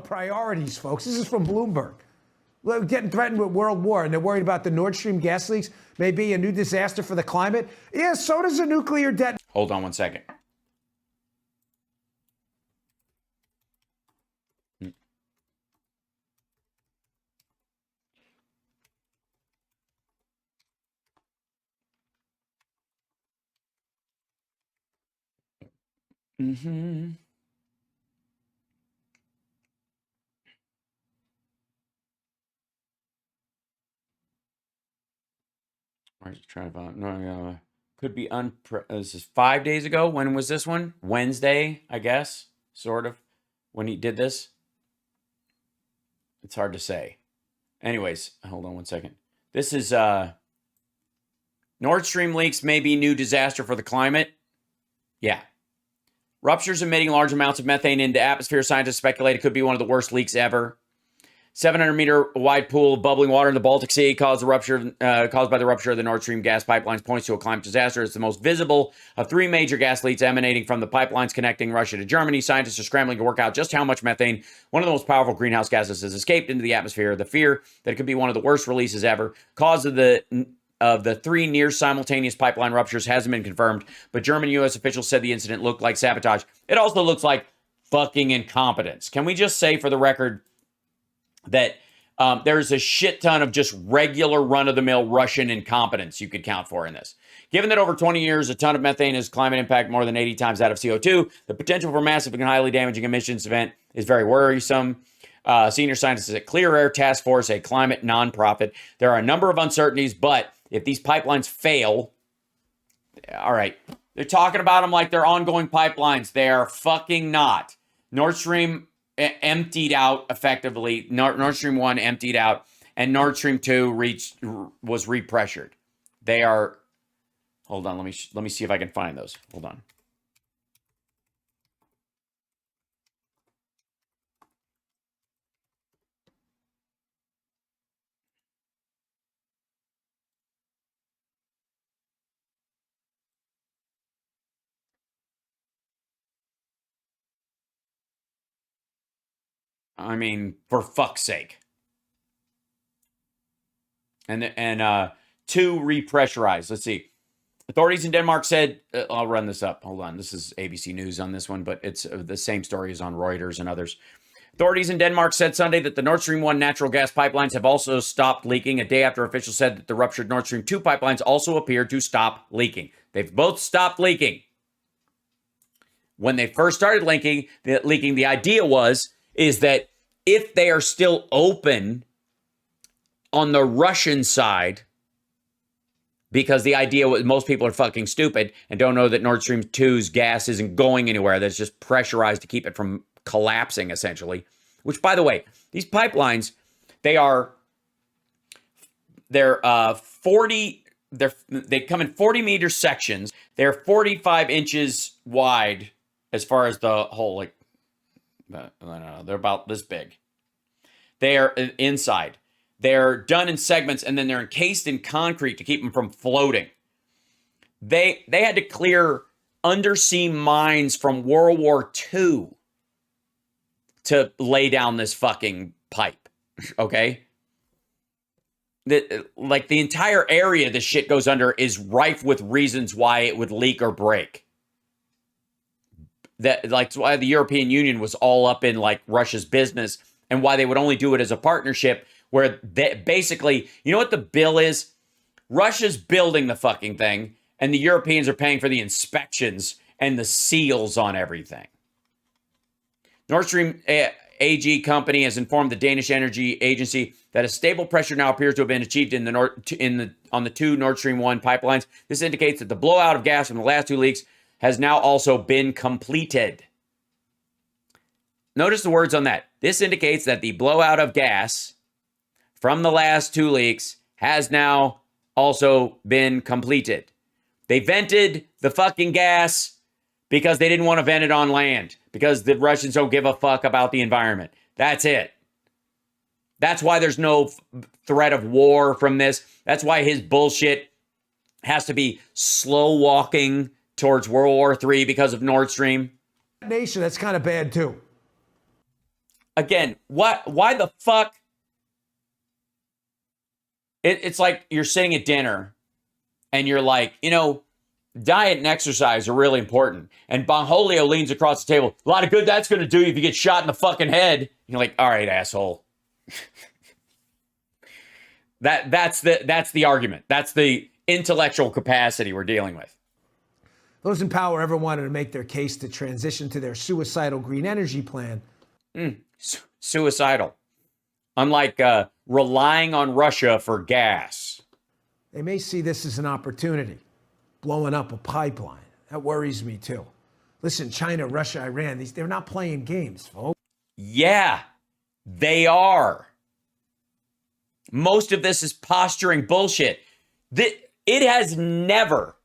Speaker 2: Priorities, folks. This is from Bloomberg. We're getting threatened with world war, and they're worried about the Nord Stream gas leaks may be a new disaster for the climate. Yeah, so does a nuclear detonation.
Speaker 1: Hold on one second. Mm-hmm. No, could be this is 5 days ago. When was this one? Wednesday, I guess, sort of, when he did this. It's hard to say. Anyways, hold on one second. This is Nord Stream leaks may be new disaster for the climate. Yeah. Ruptures emitting large amounts of methane into atmosphere. Scientists speculate it could be one of the worst leaks ever. 700-meter wide pool of bubbling water in the Baltic Sea caused by the rupture of the Nord Stream gas pipelines points to a climate disaster. It's the most visible of 3 major gas leaks emanating from the pipelines connecting Russia to Germany. Scientists are scrambling to work out just how much methane, one of the most powerful greenhouse gases, has escaped into the atmosphere. The fear that it could be one of the worst releases ever. Cause of the 3 near simultaneous pipeline ruptures hasn't been confirmed, but German U.S. officials said the incident looked like sabotage. It also looks like fucking incompetence. Can we just say for the record that there's a shit ton of just regular run-of-the-mill Russian incompetence you could count for in this. Given that over 20 years, a ton of methane has climate impact more than 80 times that of CO2, the potential for massive and highly damaging emissions event is very worrisome. Senior scientists at Clear Air Task Force, a climate nonprofit. There are a number of uncertainties, but if these pipelines fail, all right, they're talking about them like they're ongoing pipelines. They are fucking not. Nord Stream emptied out effectively. Nord Stream 1 emptied out, and Nord Stream 2 was repressured. They are. Hold on, let me see if I can find those. Hold on. I mean, for fuck's sake. And 2 repressurized. Let's see. Authorities in Denmark said, I'll run this up. Hold on. This is ABC News on this one, but it's the same story as on Reuters and others. Authorities in Denmark said Sunday that the Nord Stream 1 natural gas pipelines have also stopped leaking, a day after officials said that the ruptured Nord Stream 2 pipelines also appeared to stop leaking. They've both stopped leaking. When they first started leaking, the idea is that if they are still open on the Russian side, because the idea was most people are fucking stupid and don't know that Nord Stream 2's gas isn't going anywhere. That's just pressurized to keep it from collapsing, essentially. Which, by the way, these pipelines, they come in 40-meter sections. They're 45 inches wide as far as the whole, like, I don't know, they're about this big. They are inside. They're done in segments, and then they're encased in concrete to keep them from floating. They had to clear undersea mines from World War II to lay down this fucking pipe, okay? Like, the entire area this shit goes under is rife with reasons why it would leak or break. That's why the European Union was all up in, like, Russia's business and why they would only do it as a partnership where they basically, you know what the bill is? Russia's building the fucking thing, and the Europeans are paying for the inspections and the seals on everything. Nord Stream AG company has informed the Danish Energy Agency that a stable pressure now appears to have been achieved on the two Nord Stream 1 pipelines. This indicates that the blowout of gas from the last two leaks has now also been completed. Notice the words on that. This indicates that the blowout of gas from the last two leaks has now also been completed. They vented the fucking gas because they didn't want to vent it on land, because the Russians don't give a fuck about the environment. That's it. That's why there's no threat of war from this. That's why his bullshit has to be slow walking towards World War III because of Nord Stream.
Speaker 2: Nation, that's kind of bad too.
Speaker 1: Again, why the fuck? It's like you're sitting at dinner and you're like, you know, diet and exercise are really important. And Bongholio leans across the table. A lot of good that's going to do you if you get shot in the fucking head. You're like, all right, asshole. That's the argument. That's the intellectual capacity we're dealing with.
Speaker 2: Those in power ever wanted to make their case to transition to their suicidal green energy plan.
Speaker 1: Suicidal. Unlike relying on Russia for gas.
Speaker 2: They may see this as an opportunity. Blowing up a pipeline. That worries me too. Listen, China, Russia, Iran, they're not playing games, folks.
Speaker 1: Yeah, they are. Most of this is posturing bullshit. It has never,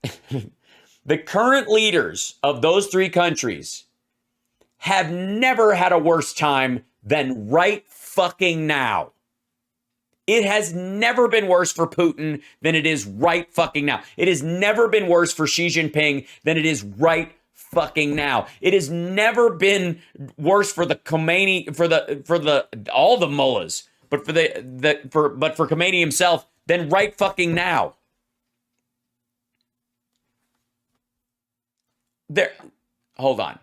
Speaker 1: the current leaders of those three countries have never had a worse time than right fucking now. It has never been worse for Putin than it is right fucking now. It has never been worse for Xi Jinping than it is right fucking now. It has never been worse for the Khomeini, for the all the mullahs, but for Khomeini himself than right fucking now. There, hold on.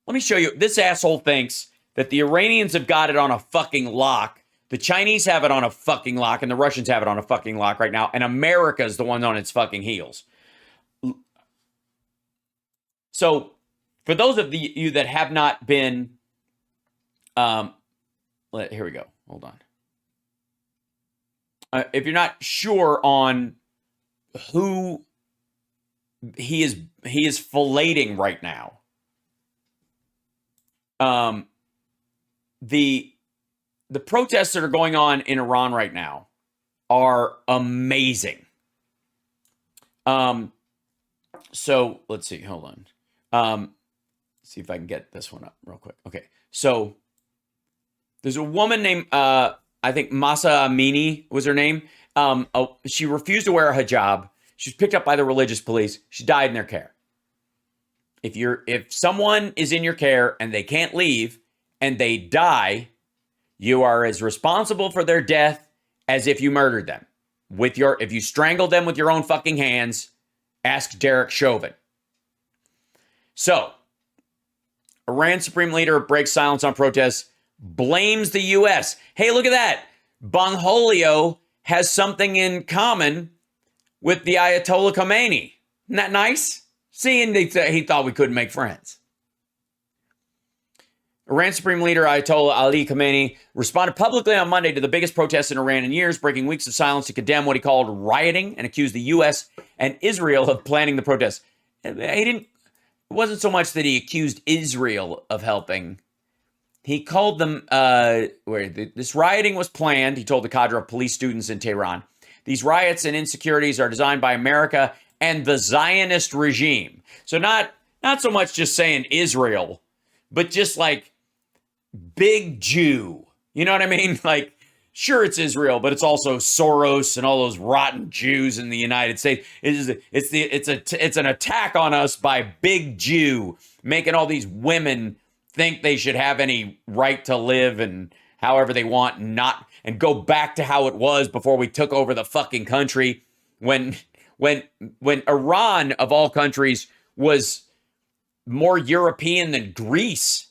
Speaker 1: Let me show you. This asshole thinks that the Iranians have got it on a fucking lock. The Chinese have it on a fucking lock, and the Russians have it on a fucking lock right now, and America's the one on its fucking heels. So, for those of you that have not been, here we go. Hold on. If you're not sure on who he is filleting right now, the protests that are going on in Iran right now are amazing. So let's see. Hold on. See if I can get this one up real quick. Okay. So there's a woman named, I think Masa Amini was her name. She refused to wear a hijab. She was picked up by the religious police. She died in their care. If someone is in your care and they can't leave and they die, you are as responsible for their death as if you murdered them. If you strangled them with your own fucking hands, ask Derek Chauvin. So, Iran Supreme Leader breaks silence on protests, blames the U.S. Hey, look at that. Bongholio has something in common with the Ayatollah Khomeini. Isn't that nice? See, and he thought we couldn't make friends. Iran Supreme Leader Ayatollah Ali Khamenei responded publicly on Monday to the biggest protests in Iran in years, breaking weeks of silence to condemn what he called rioting and accused the U.S. and Israel of planning the protests. It wasn't so much that he accused Israel of helping. He called them, this rioting was planned, he told the cadre of police students in Tehran. These riots and insecurities are designed by America and the Zionist regime. So not so much just saying Israel, but just like big Jew. You know what I mean? Like, sure, it's Israel, but it's also Soros and all those rotten Jews in the United States. It's an attack on us by big Jew, making all these women think they should have any right to live and however they want, and go back to how it was before we took over the fucking country. When Iran, of all countries, was more European than Greece.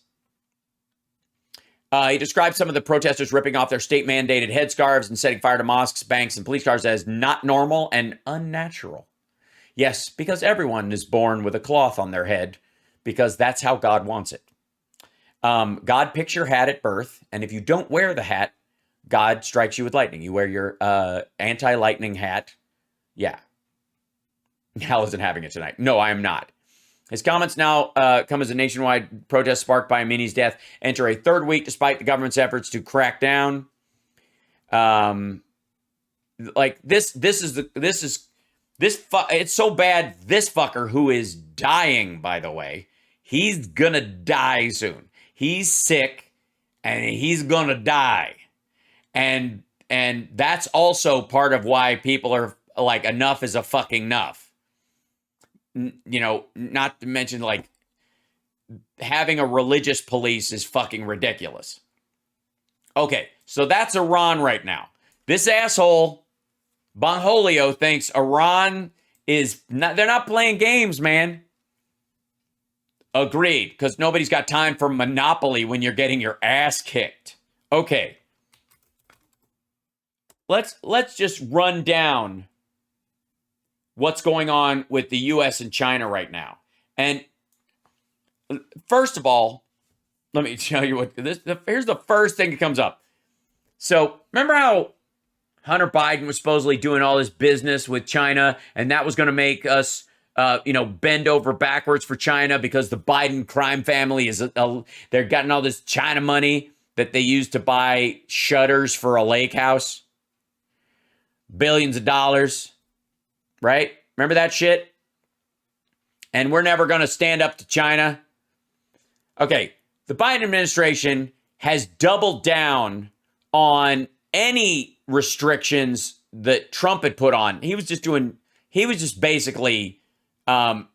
Speaker 1: He described some of the protesters ripping off their state-mandated headscarves and setting fire to mosques, banks, and police cars as not normal and unnatural. Yes, because everyone is born with a cloth on their head, because that's how God wants it. God picks your hat at birth, and if you don't wear the hat, God strikes you with lightning. You wear your anti-lightning hat. Yeah. Hal isn't having it tonight. No, I am not. His comments now come as a nationwide protest sparked by Amini's death enter a third week despite the government's efforts to crack down. Like it's so bad. This fucker, who is dying, by the way, he's gonna die soon. He's sick and he's gonna die. And that's also part of why people are like, enough is a fucking enough. You know, not to mention, like, having a religious police is fucking ridiculous. Okay, so that's Iran right now. This asshole, Bongholio, thinks Iran is not, they're not playing games, man. Agreed, because nobody's got time for Monopoly when you're getting your ass kicked. Okay. Let's just run down what's going on with the U.S. and China right now. And first of all, let me tell you what here's the first thing that comes up. So remember how Hunter Biden was supposedly doing all this business with China, and that was going to make us, bend over backwards for China because the Biden crime family they're getting all this China money that they use to buy shutters for a lake house, billions of dollars. Right? Remember that shit? And we're never going to stand up to China. Okay. The Biden administration has doubled down on any restrictions that Trump had put on. He was just basically like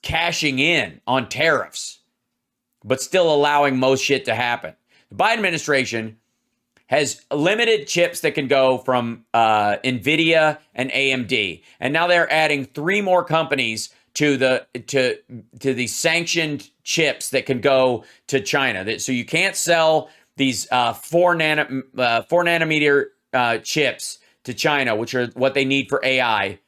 Speaker 1: cashing in on tariffs, but still allowing most shit to happen. The Biden administration has limited chips that can go from NVIDIA and AMD. And now they're adding 3 more companies to the sanctioned chips that can go to China. So you can't sell these 4 nanometer chips to China, which are what they need for AI.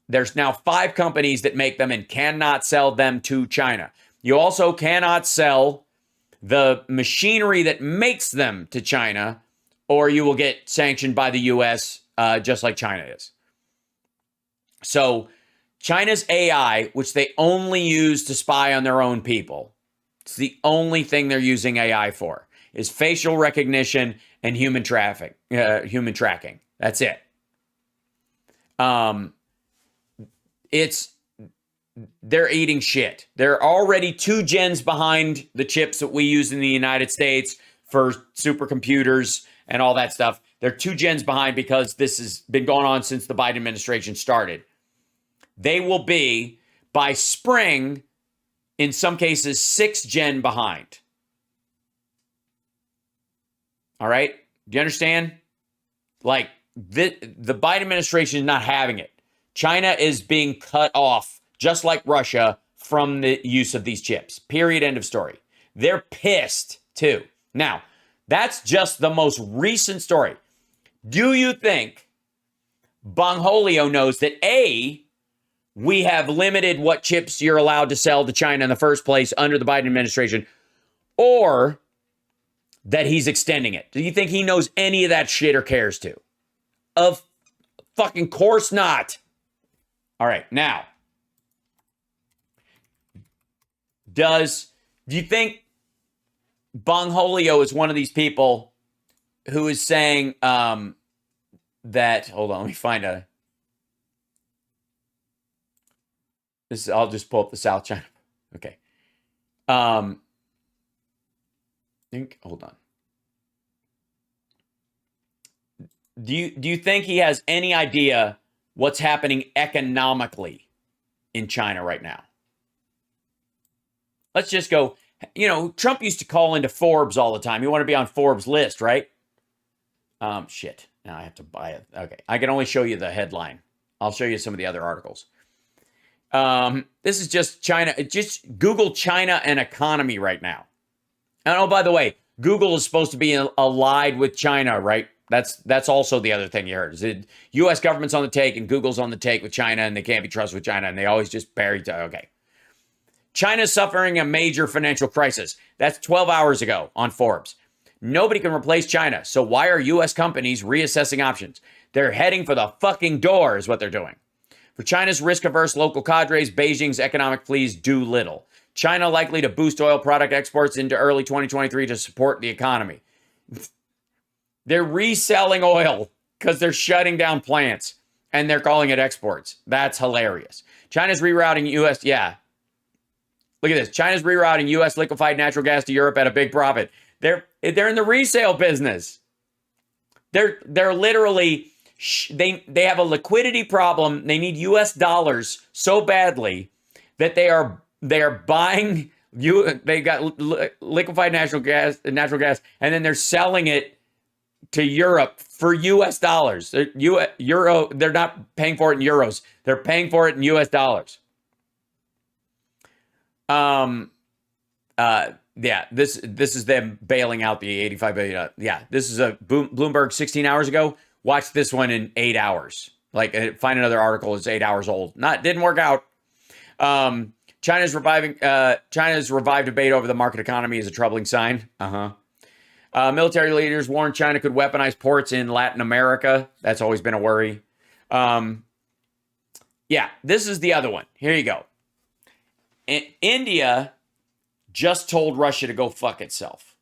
Speaker 1: There's now 5 companies that make them and cannot sell them to China. You also cannot sell the machinery that makes them to China, or you will get sanctioned by the U.S. Just like China is. So China's AI, which they only use to spy on their own people, it's the only thing they're using AI for, is facial recognition and human tracking. That's it. They're eating shit. They're already 2 gens behind the chips that we use in the United States for supercomputers and all that stuff. They're 2 gens behind because this has been going on since the Biden administration started. They will be, by spring, in some cases, 6 gen behind. All right? Do you understand? Like, the Biden administration is not having it. China is being cut off, just like Russia, from the use of these chips. Period. End of story. They're pissed, too. Now, that's just the most recent story. Do you think Bongholio knows that, A, we have limited what chips you're allowed to sell to China in the first place under the Biden administration, or that he's extending it? Do you think he knows any of that shit or cares to? Of fucking course not. All right, now, do you think Bongholio is one of these people who is saying that, hold on, let me find I'll just pull up the South China. Okay. Hold on. Do you think he has any idea what's happening economically in China right now? Let's just go, Trump used to call into Forbes all the time. You want to be on Forbes' list, right? Shit. Now I have to buy it. Okay. I can only show you the headline. I'll show you some of the other articles. This is just China. Just Google China and economy right now. And oh, by the way, Google is supposed to be allied with China, right? That's also the other thing you heard. Is the U.S. government's on the take and Google's on the take with China, and they can't be trusted with China, and they always just bury. Okay. China's suffering a major financial crisis. That's 12 hours ago on Forbes. Nobody can replace China. So why are U.S. companies reassessing options? They're heading for the fucking door is what they're doing. For China's risk-averse local cadres, Beijing's economic pleas do little. China likely to boost oil product exports into early 2023 to support the economy. They're reselling oil because they're shutting down plants and they're calling it exports. That's hilarious. China's rerouting U.S. Yeah. Look at this. China's rerouting U.S. liquefied natural gas to Europe at a big profit. They're in the resale business. They're literally they have a liquidity problem. They need U.S. dollars so badly that they are buying they got liquefied natural gas, and then they're selling it to Europe for U.S. dollars. Euro. They're not paying for it in euros. They're paying for it in U.S. dollars. Yeah, this is them bailing out the $85 billion. Yeah, this is a Bloomberg 16 hours ago. Watch this one in 8 hours. Like, find another article that's 8 hours old. Didn't work out. China's revived debate over the market economy is a troubling sign. Military leaders warn China could weaponize ports in Latin America. That's always been a worry. Yeah, this is the other one. Here you go. India just told Russia to go fuck itself.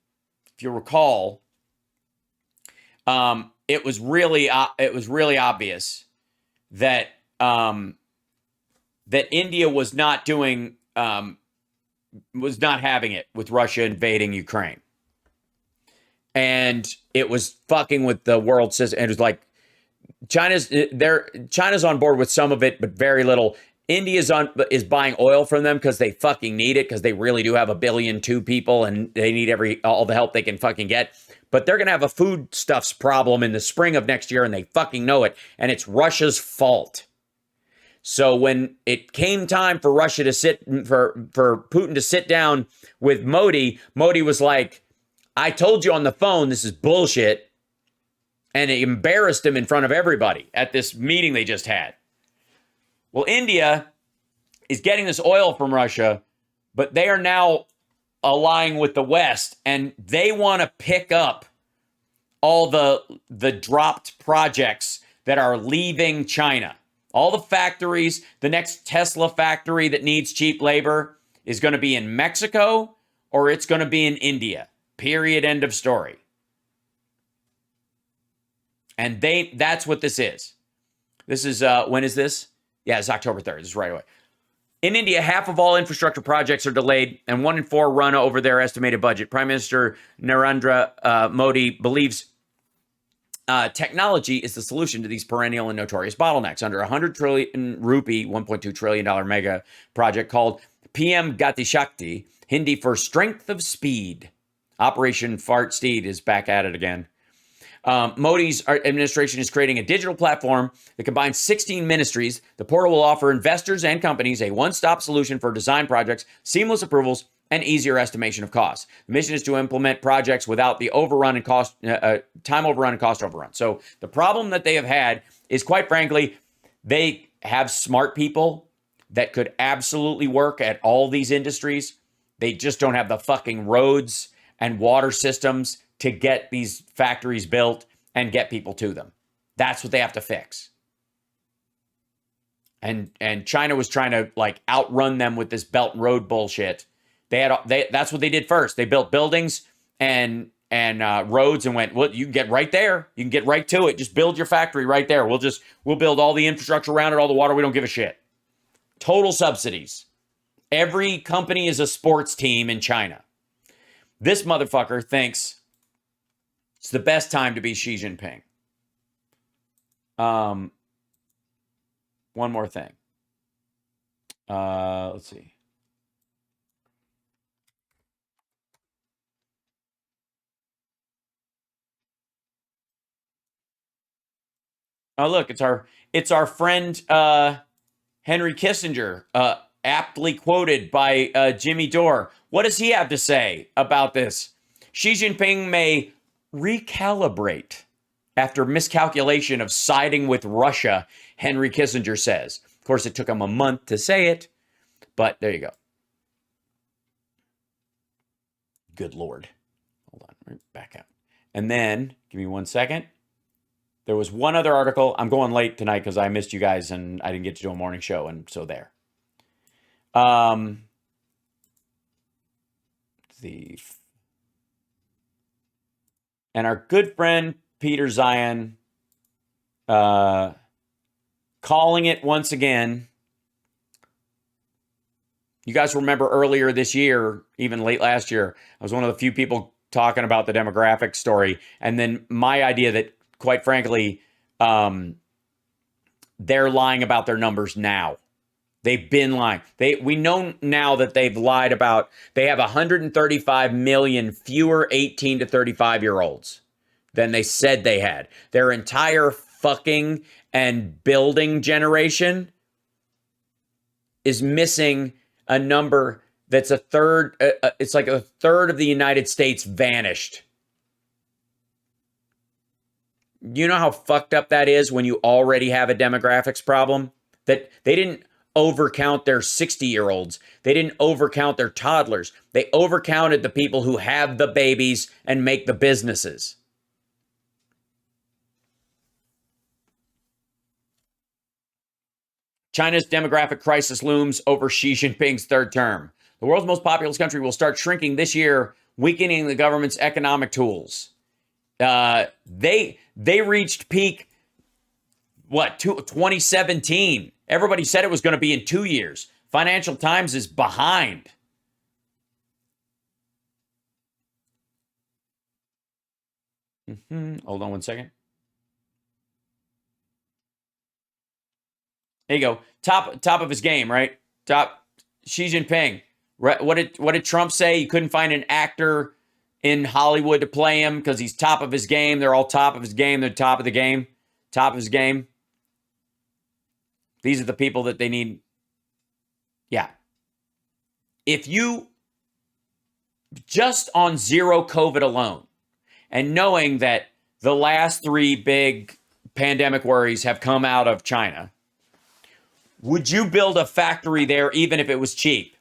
Speaker 1: If you recall, it was really obvious that that India was not having it with Russia invading Ukraine, and it was fucking with the world system. And it was like China's on board with some of it, but very little. India is buying oil from them because they fucking need it, because they really do have 1.2 billion people and they need all the help they can fucking get. But they're going to have a foodstuffs problem in the spring of next year, and they fucking know it. And it's Russia's fault. So when it came time for Russia to for Putin to sit down with Modi, Modi was like, I told you on the phone, this is bullshit. And it embarrassed him in front of everybody at this meeting they just had. Well, India is getting this oil from Russia, but they are now allying with the West, and they want to pick up all the dropped projects that are leaving China. All the factories, the next Tesla factory that needs cheap labor is going to be in Mexico or it's going to be in India. Period. End of story. And that's what this is. This is, when is this? Yeah, it's October 3rd. This is right away. In India, half of all infrastructure projects are delayed, and 1 in 4 run over their estimated budget. Prime Minister Narendra Modi believes technology is the solution to these perennial and notorious bottlenecks. Under 100 trillion rupee, $1.2 trillion mega project called PM Gati Shakti, Hindi for strength of speed. Operation Fart Steed is back at it again. Modi's administration is creating a digital platform that combines 16 ministries. The portal will offer investors and companies a one-stop solution for design projects, seamless approvals, and easier estimation of costs. The mission is to implement projects without the overrun and cost, time overrun and cost overrun. So the problem that they have had is, quite frankly, they have smart people that could absolutely work at all these industries. They just don't have the fucking roads and water systems to get these factories built and get people to them. That's what they have to fix. And China was trying to like outrun them with this Belt and Road bullshit. That's what they did first. They built buildings and roads and went, well, you can get right there. You can get right to it. Just build your factory right there. We'll build all the infrastructure around it, all the water. We don't give a shit. Total subsidies. Every company is a sports team in China. This motherfucker thinks it's the best time to be Xi Jinping. One more thing. Let's see. Oh, look, it's our friend Henry Kissinger, aptly quoted by Jimmy Dore. What does he have to say about this? Xi Jinping may recalibrate after miscalculation of siding with Russia, Henry Kissinger says. Of course, it took him a month to say it, but there you go. Good Lord. Hold on, right back out. And then, give me 1 second. There was one other article. I'm going late tonight because I missed you guys and I didn't get to do a morning show, and so there. And our good friend Peter Zion calling it once again. You guys remember earlier this year, even late last year, I was one of the few people talking about the demographic story. And then my idea that, quite frankly, they're lying about their numbers now. They've been lying. We know now that they've lied about, they have 135 million fewer 18 to 35-year-olds than they said they had. Their entire fucking and building generation is missing a number that's a third. It's like a third of the United States vanished. You know how fucked up that is when you already have a demographics problem? That they didn't overcount their 60-year-olds. They didn't overcount their toddlers. They overcounted the people who have the babies and make the businesses. China's demographic crisis looms over Xi Jinping's third term. The world's most populous country will start shrinking this year, weakening the government's economic tools. They reached peak, 2017. Everybody said it was going to be in 2 years. Financial Times is behind. Hold on 1 second. There you go. Top of his game, right? Top Xi Jinping. What did Trump say? He couldn't find an actor in Hollywood to play him because he's top of his game. They're all top of his game. They're top of the game. Top of his game. These are the people that they need. Yeah. If you just on zero COVID alone and knowing that the last three big pandemic worries have come out of China, would you build a factory there even if it was cheap?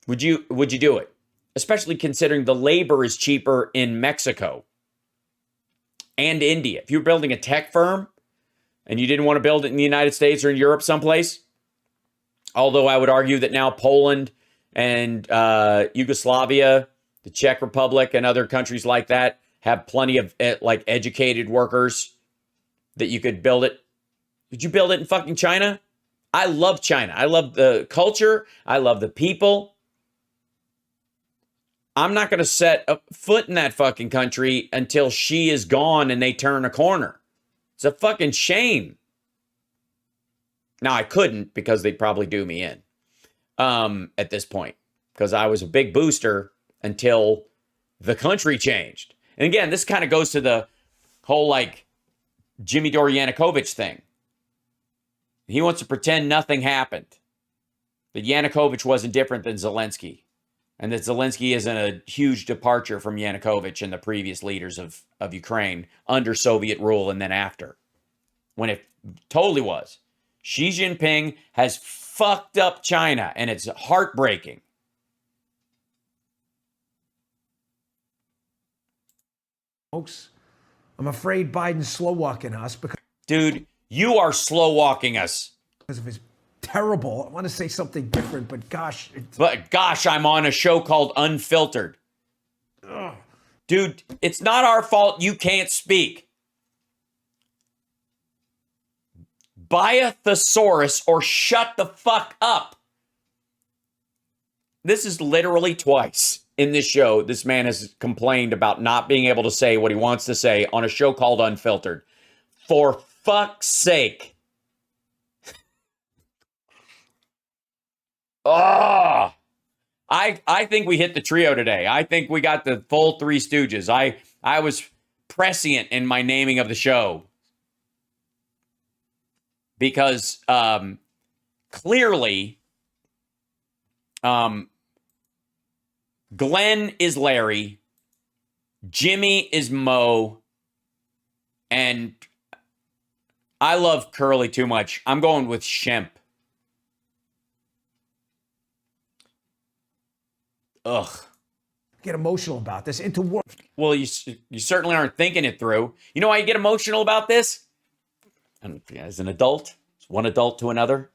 Speaker 1: Would you do it? Especially considering the labor is cheaper in Mexico and India. If you're building a tech firm and you didn't want to build it in the United States or in Europe someplace, although I would argue that now Poland and Yugoslavia, the Czech Republic, and other countries like that have plenty of like educated workers that you could build it. Would you build it in fucking China? I love China. I love the culture. I love the people. I'm not going to set a foot in that fucking country until Xi is gone and they turn a corner. It's a fucking shame. Now, I couldn't because they'd probably do me in at this point because I was a big booster until the country changed. And again, this kind of goes to the whole like Jimmy Dore Yanukovych thing. He wants to pretend nothing happened. That Yanukovych wasn't different than Zelensky. And that Zelensky isn't a huge departure from Yanukovych and the previous leaders of Ukraine under Soviet rule and then after. When it totally was. Xi Jinping has fucked up China and it's heartbreaking.
Speaker 2: Folks, I'm afraid Biden's slow walking us because.
Speaker 1: Dude, you are slow walking us.
Speaker 2: Because of his terrible. I want to say something different, but gosh.
Speaker 1: But gosh, I'm on a show called Unfiltered. Ugh. Dude, it's not our fault you can't speak. Buy a thesaurus or shut the fuck up. This is literally twice in this show. This man has complained about not being able to say what he wants to say on a show called Unfiltered. For fuck's sake. Oh, I think we hit the trio today. I think we got the full Three Stooges. I was prescient in my naming of the show. Because clearly Glenn is Larry. Jimmy is Mo. And I love Curly too much. I'm going with Shemp. Ugh.
Speaker 2: Get emotional about this. Into world.
Speaker 1: Well, you certainly aren't thinking it through. You know why you get emotional about this? And as an adult, one adult to another.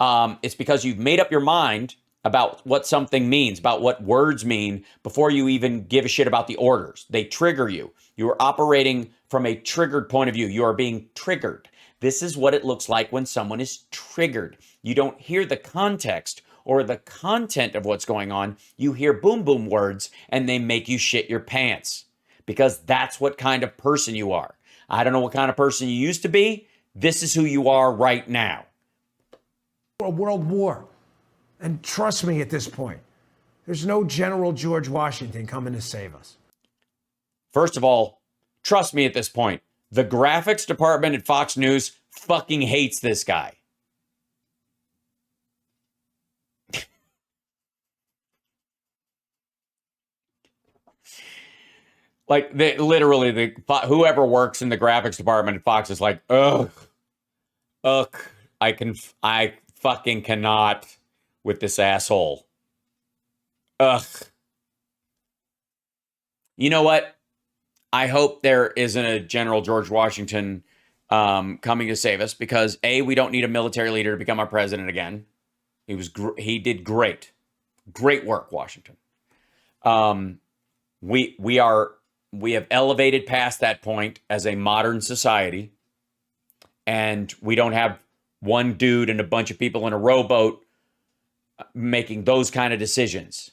Speaker 1: It's because you've made up your mind about what something means, about what words mean, before you even give a shit about the orders. They trigger you. You are operating from a triggered point of view. You are being triggered. This is what it looks like when someone is triggered. You don't hear the context or the content of what's going on. You hear boom boom words and they make you shit your pants, because that's what kind of person you are. I don't know what kind of person you used to be. This is who you are right now.
Speaker 2: A world war. And trust me at this point, there's no General George Washington coming to save us.
Speaker 1: First of all, trust me at this point, the graphics department at Fox News fucking hates this guy. Like, literally, whoever works in the graphics department at Fox is like, ugh, I fucking cannot with this asshole. Ugh. You know what? I hope there isn't a General George Washington coming to save us, because A, we don't need a military leader to become our president again. He did great work, Washington. We have elevated past that point as a modern society, and we don't have one dude and a bunch of people in a rowboat making those kind of decisions.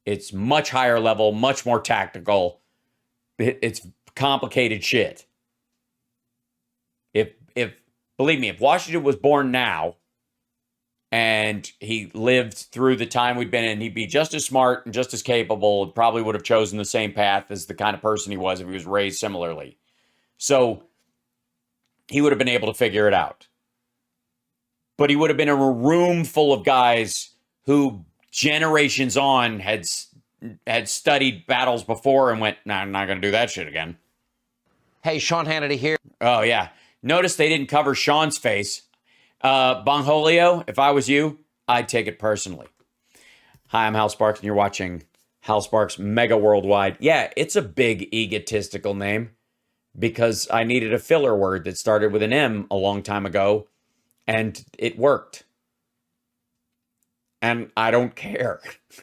Speaker 1: It's much higher level, much more tactical. It's complicated shit. If believe me, if Washington was born now and he lived through the time we've been in, he'd be just as smart and just as capable, and probably would have chosen the same path as the kind of person he was if he was raised similarly. So he would have been able to figure it out. But he would have been in a room full of guys who generations on had studied battles before and went, nah, I'm not going to do that shit again.
Speaker 10: Hey, Sean Hannity here.
Speaker 1: Oh, yeah. Notice they didn't cover Sean's face. Bongholio, if I was you, I'd take it personally. Hi, I'm Hal Sparks, and you're watching Hal Sparks Mega Worldwide. Yeah, it's a big egotistical name, because I needed a filler word that started with an M a long time ago, and it worked. And I don't care.